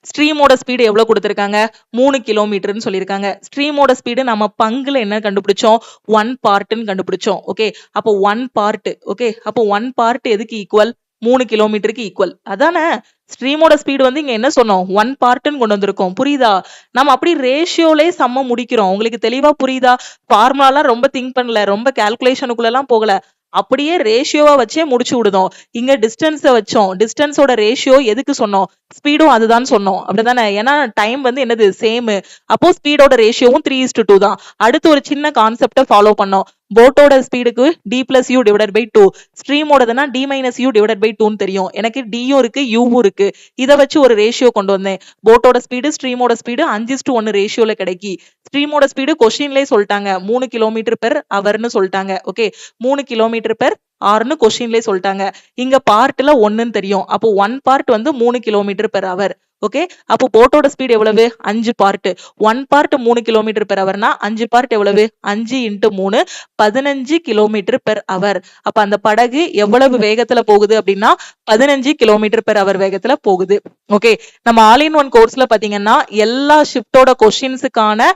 A: ஸ்ட்ரீமோட ஸ்பீடு எவ்வளவு கொடுத்திருக்காங்க, 3 கிலோமீட்டர்னு சொல்லியிருக்காங்க. ஸ்ட்ரீமோட ஸ்பீடு நம்ம பங்குல என்ன கண்டுபிடிச்சோம், 1 பார்ட்னு கண்டுபிடிச்சோம். ஓகே, அப்போ 1 பார்ட். ஓகே, அப்போ 1 பார்ட் எதுக்கு ஈக்குவல், 3 கிலோமீட்டருக்கு ஈக்குவல். அதானே ஸ்ட்ரீமோட ஸ்பீடு வந்து இங்க என்ன சொன்னோம், 1 பார்ட்னு கொண்டு வந்திருக்கோம். புரியுதா? நம்ம அப்படி ரேஷியோலே சம்ம முடிக்கிறோம். உங்களுக்கு தெளிவா புரியுதா? ஃபார்முலாலாம் ரொம்ப திங்க் பண்ணல, ரொம்ப கால்குலேஷனுக்குள்ள எல்லாம் போகல. அப்படியே ரேஷியோவா வச்சே முடிச்சு விடுதோம். இங்க டிஸ்டன்ஸ வச்சோம். டிஸ்டன்ஸோட ரேஷியோ எதுக்கு சொன்னோம்? ஸ்பீடும் அதுதான் சொன்னோம். அப்படிதானே? ஏன்னா டைம் வந்து என்னது சேம். அப்போ ஸ்பீடோட ரேஷியோவும் 3:2 தான். அடுத்து ஒரு சின்ன கான்செப்டை ஃபாலோ பண்ணோம். போட்டோட ஸ்பீடுக்கு d plus u divided by 2, ஸ்ட்ரீமோடதுனா d minus u divided by 2 தெரியும். எனக்கு dயும் இருக்கு uவும் இருக்கு. இதை வச்சு ஒரு ரேஷியோ கொண்டு வந்தேன். போட்டோட ஸ்பீடு ஸ்ட்ரீமோட ஸ்பீடு 5:1 ரேஷியோல கிடைக்கி. ஸ்ட்ரீமோட ஸ்பீடு கொஸ்டின்லேயே சொல்லிட்டாங்க 3 km/h சொல்லிட்டாங்க. ஓகே, 3 km/h கொஸ்டின்லேயே சொல்லிட்டாங்க. இங்க பார்ட்ல 1ன்னு தெரியும். அப்போ 1 பார்ட் வந்து 3 km/h. ஓகே, அப்போ போட்டோட ஸ்பீட் எவ்வளவு? 5 பார்ட். 1 பார்ட் 3 km/h, 5 பார்ட் எவ்வளவு? 5 × 3 15 km/h. அப்ப அந்த படகு எவ்வளவு வேகத்துல போகுது அப்படின்னா 15 km/h வேகத்துல போகுது. ஓகே, நம்ம ஆல் இன் ஒன் கோர்ஸ்ல பாத்தீங்கன்னா எல்லா ஷிஃப்டோட கொஸ்டின்ஸுக்கான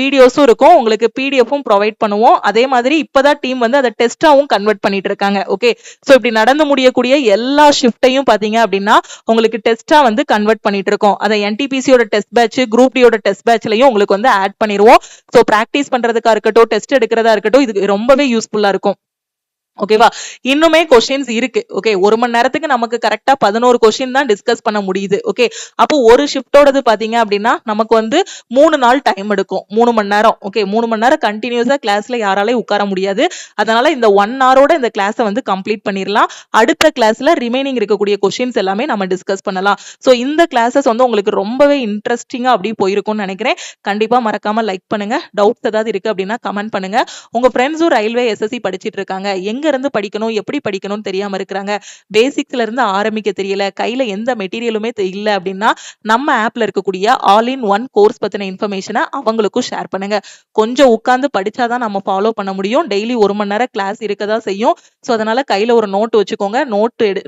A: வீடியோஸும் இருக்கும். உங்களுக்கு பிடிஎஃப்பும் ப்ரொவைட் பண்ணுவோம். அதே மாதிரி இப்பதான் டீம் வந்து அதை டெஸ்டாவும் கன்வெர்ட் பண்ணிட்டு இருக்காங்க. ஓகே, சோ இப்படி நடந்து முடியக்கூடிய எல்லா ஷிஃப்டையும் பாத்தீங்க அப்படின்னா உங்களுக்கு டெஸ்டா வந்து கன்வெர்ட் பண்ணிட்டு இருக்கோம். அதை என்டிபிசியோட டெஸ்ட் பேட்ச், குரூப் டியோட டெஸ்ட் பேட்ச்லயும் உங்களுக்கு வந்து ஆட் பண்ணிடுவோம். சோ பிராக்டிஸ் பண்றதுக்கா இருக்கட்டும், டெஸ்ட் எடுக்கிறதா இருக்கட்டும், இது ரொம்பவே யூஸ்ஃபுல்லா இருக்கும். ஓகேவா? இன்னுமே கொஸ்டின்ஸ் இருக்கு. ஓகே, 1 மணி நேரத்துக்கு நமக்கு கரெக்டா 11 கொஸ்டின் தான் டிஸ்கஸ் பண்ண முடியுது. ஓகே, அப்போ ஒரு ஷிஃப்டோடது பாத்தீங்க அப்படின்னா நமக்கு வந்து 3 நாள் டைம் எடுக்கும். 3 மணி நேரம். ஓகே, 3 மணி நேரம் கண்டினியூஸா கிளாஸ்ல யாராலையும் உட்கார முடியாது. அதனால இந்த 1 ஹவரோட இந்த கிளாஸை வந்து கம்ப்ளீட் பண்ணிடலாம். அடுத்த கிளாஸ்ல ரிமைனிங் இருக்கக்கூடிய கொஸ்டின்ஸ் எல்லாமே நம்ம டிஸ்கஸ் பண்ணலாம். சோ இந்த கிளாஸஸ் வந்து உங்களுக்கு ரொம்பவே இன்ட்ரெஸ்டிங்கா அப்படி போயிருக்கும்னு நினைக்கிறேன். கண்டிப்பா மறக்காம லைக் பண்ணுங்க. டவுட்ஸ் ஏதாவது இருக்கு அப்படின்னா கமெண்ட் பண்ணுங்க. உங்க ஃப்ரெண்ட்ஸும் ரயில்வே எஸ்எஸ்சி படிச்சிட்டு இருக்காங்க. எங்க இருந்து படிக்கணும், எப்படி படிக்கணும்னு தெரியாம இருக்கிறாங்க, பேசிக்ஸ்ல இருந்து ஆரம்பிக்க தெரியல, கையில எந்த மெட்டீரியலுமே இல்ல அப்படின்னா நம்ம ஆப்ல இருக்கக்கூடிய ஆல் இன் ஒன் கோர்ஸ் பத்தின இன்ஃபர்மேஷனை அவங்களுக்கும் ஷேர் பண்ணுங்க. கொஞ்சம் உட்கார்ந்து படிச்சாதான் நம்ம ஃபாலோ பண்ண முடியும். டெய்லி 1 மணி நேரம் கிளாஸ் இருக்கதா செய்யும். சோ அதனால கையில ஒரு நோட் வச்சுக்கோங்க.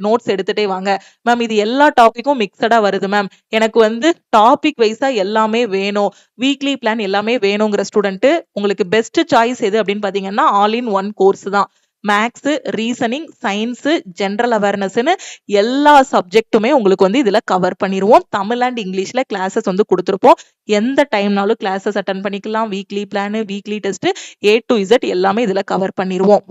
A: நோட்ஸ் எடுத்துட்டே வாங்க. மேம் இது எல்லா டாபிக்கும் மிக்சடா வருது மேம், எனக்கு வந்து டாபிக் வைஸா எல்லாமே வேணும், வீக்லி பிளான் எல்லாமே வேணுங்கிற ஸ்டூடெண்ட் உங்களுக்கு பெஸ்ட் சாய்ஸ் எது அப்படின்னு பாத்தீங்கன்னா ஆல் இன் ஒன் கோர்ஸ் தான். மேக்ஸ், ரீசனிங், சயின்ஸ், ஜெனரல் அவேர்னஸ்னு எல்லா சப்ஜெக்ட்டுமே உங்களுக்கு வந்து இதுல கவர் பண்ணிடுவோம். தமிழ் அண்ட் இங்கிலீஷ்ல கிளாஸஸ் வந்து கொடுத்துருப்போம். எந்த டைம்னாலும் கிளாஸஸ் அட்டன் பண்ணிக்கலாம். Weekly plan, weekly test, A to Z எல்லாமே இதுல கவர் பண்ணிடுவோம்.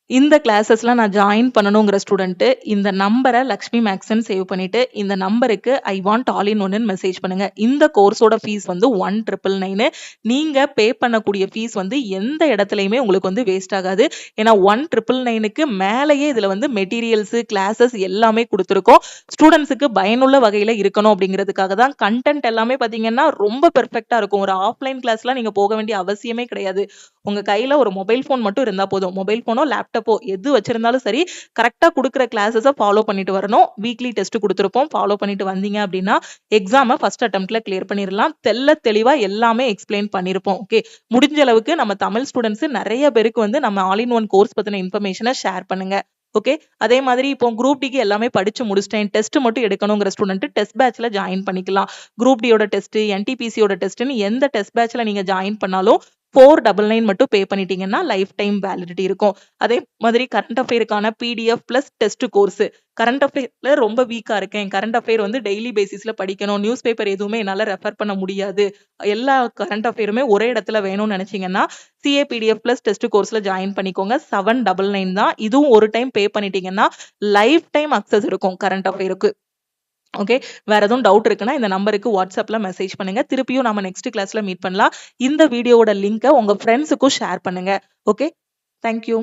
A: இந்த கிளாஸஸ்ல நான் ஜாயின் பண்ணணுங்கிற ஸ்டூடெண்ட் இந்த நம்பரை லக்ஷ்மி மேக்ஸ்ன்னு சேவ் பண்ணிட்டு இந்த நம்பருக்கு ஐ வாண்ட் ஆல் இன் ஒன்னு மெசேஜ் பண்ணுங்க. இந்த கோர்ஸோட ஃபீஸ் வந்து 1,999. நீங்க பே பண்ணக்கூடிய ஃபீஸ் வந்து எந்த இடத்துலயுமே உங்களுக்கு வந்து வேஸ்ட் ஆகாது. ஏன்னா 1,999க்கு மேலேயே இதுல வந்து மெட்டீரியல்ஸ், கிளாஸஸ் எல்லாமே கொடுத்துருக்கோம். ஸ்டூடெண்ட்ஸுக்கு பயனுள்ள வகையில இருக்கணும் அப்படிங்கிறதுக்காக தான். கண்டென்ட் எல்லாமே பாத்தீங்கன்னா ரொம்ப பெர்ஃபெக்டா இருக்கும். ஒரு ஆஃப்லைன் கிளாஸ்லாம் நீங்க போக வேண்டிய அவசியமே கிடையாது. உங்க கையில ஒரு மொபைல் போன் மட்டும் இருந்தா போதும். மொபைல் போனோ லேப்டாப்போ எது வச்சிருந்தாலும் சரி, கரெக்டா கொடுக்குற கிளாஸஸை ஃபாலோ பண்ணிட்டு வரணும். வீக்லி டெஸ்ட் கொடுத்துருப்போம். ஃபாலோ பண்ணிட்டு வந்தீங்க அப்படின்னா எக்ஸாமை ஃபர்ஸ்ட் அட்டெம்ப்ட்ல கிளியர் பண்ணிடலாம். தெளிவா எல்லாமே எக்ஸ்பிளைன் பண்ணிருப்போம். ஓகே, முடிஞ்ச அளவுக்கு நம்ம தமிழ் ஸ்டூடெண்ட்ஸ் நிறைய பேருக்கு வந்து நம்ம ஆல் இன் ஒன் கோர்ஸ் பத்தின இன்ஃபர்மேஷனை ஷேர் பண்ணுங்க. ஓகே, அதே மாதிரி இப்போ குரூப் டிக்கு எல்லாமே படிச்சு முடிச்சிட்டேன், டெஸ்ட் மட்டும் எடுக்கணுங்கிற ஸ்டூடெண்ட் டெஸ்ட் பேட்ச்ல ஜாயின் பண்ணிக்கலாம். குரூப் டியோட டெஸ்ட், என்டிபிசியோட டெஸ்ட்னு எந்த டெஸ்ட் பேட்ச்ல நீங்க ஜாயின் பண்ணாலும் 499 மட்டும் பே பண்ணிட்டீங்கன்னா லைஃப் டைம் வேலிடிட்டி இருக்கும். அதே மாதிரி கரண்ட் அஃபேருக்கான PDF plus test course. Current அஃபேர்ல ரொம்ப வீக்கா இருக்கேன், கரண்ட் அஃபேர் வந்து டெய்லி பேசிஸ்ல படிக்கணும், நியூஸ் பேப்பர் எதுவுமே என்னால ரெஃபர் பண்ண முடியாது, எல்லா கரண்ட் அஃபேருமே ஒரே இடத்துல வேணும்னு நினைச்சீங்கன்னா சிஏ பிடிஎஃப் பிளஸ் டெஸ்ட் கோர்ஸ்ல ஜாயின் பண்ணிக்கோங்க. 799 தான். இதுவும் ஒரு டைம் பே பண்ணிட்டீங்கன்னா லைஃப் டைம் அக்சஸ் இருக்கும் கரண்ட் அஃபேருக்கு. ஓகே, வேற எதுவும் டவுட் இருக்குன்னா இந்த நம்பருக்கு வாட்ஸ்அப்ல மெசேஜ் பண்ணுங்க. திருப்பியும் நம்ம நெக்ஸ்ட் கிளாஸ்ல மீட் பண்ணலாம். இந்த வீடியோவோட லிங்கை உங்க ஃப்ரெண்ட்ஸுக்கும் ஷேர் பண்ணுங்க. Okay, thank you.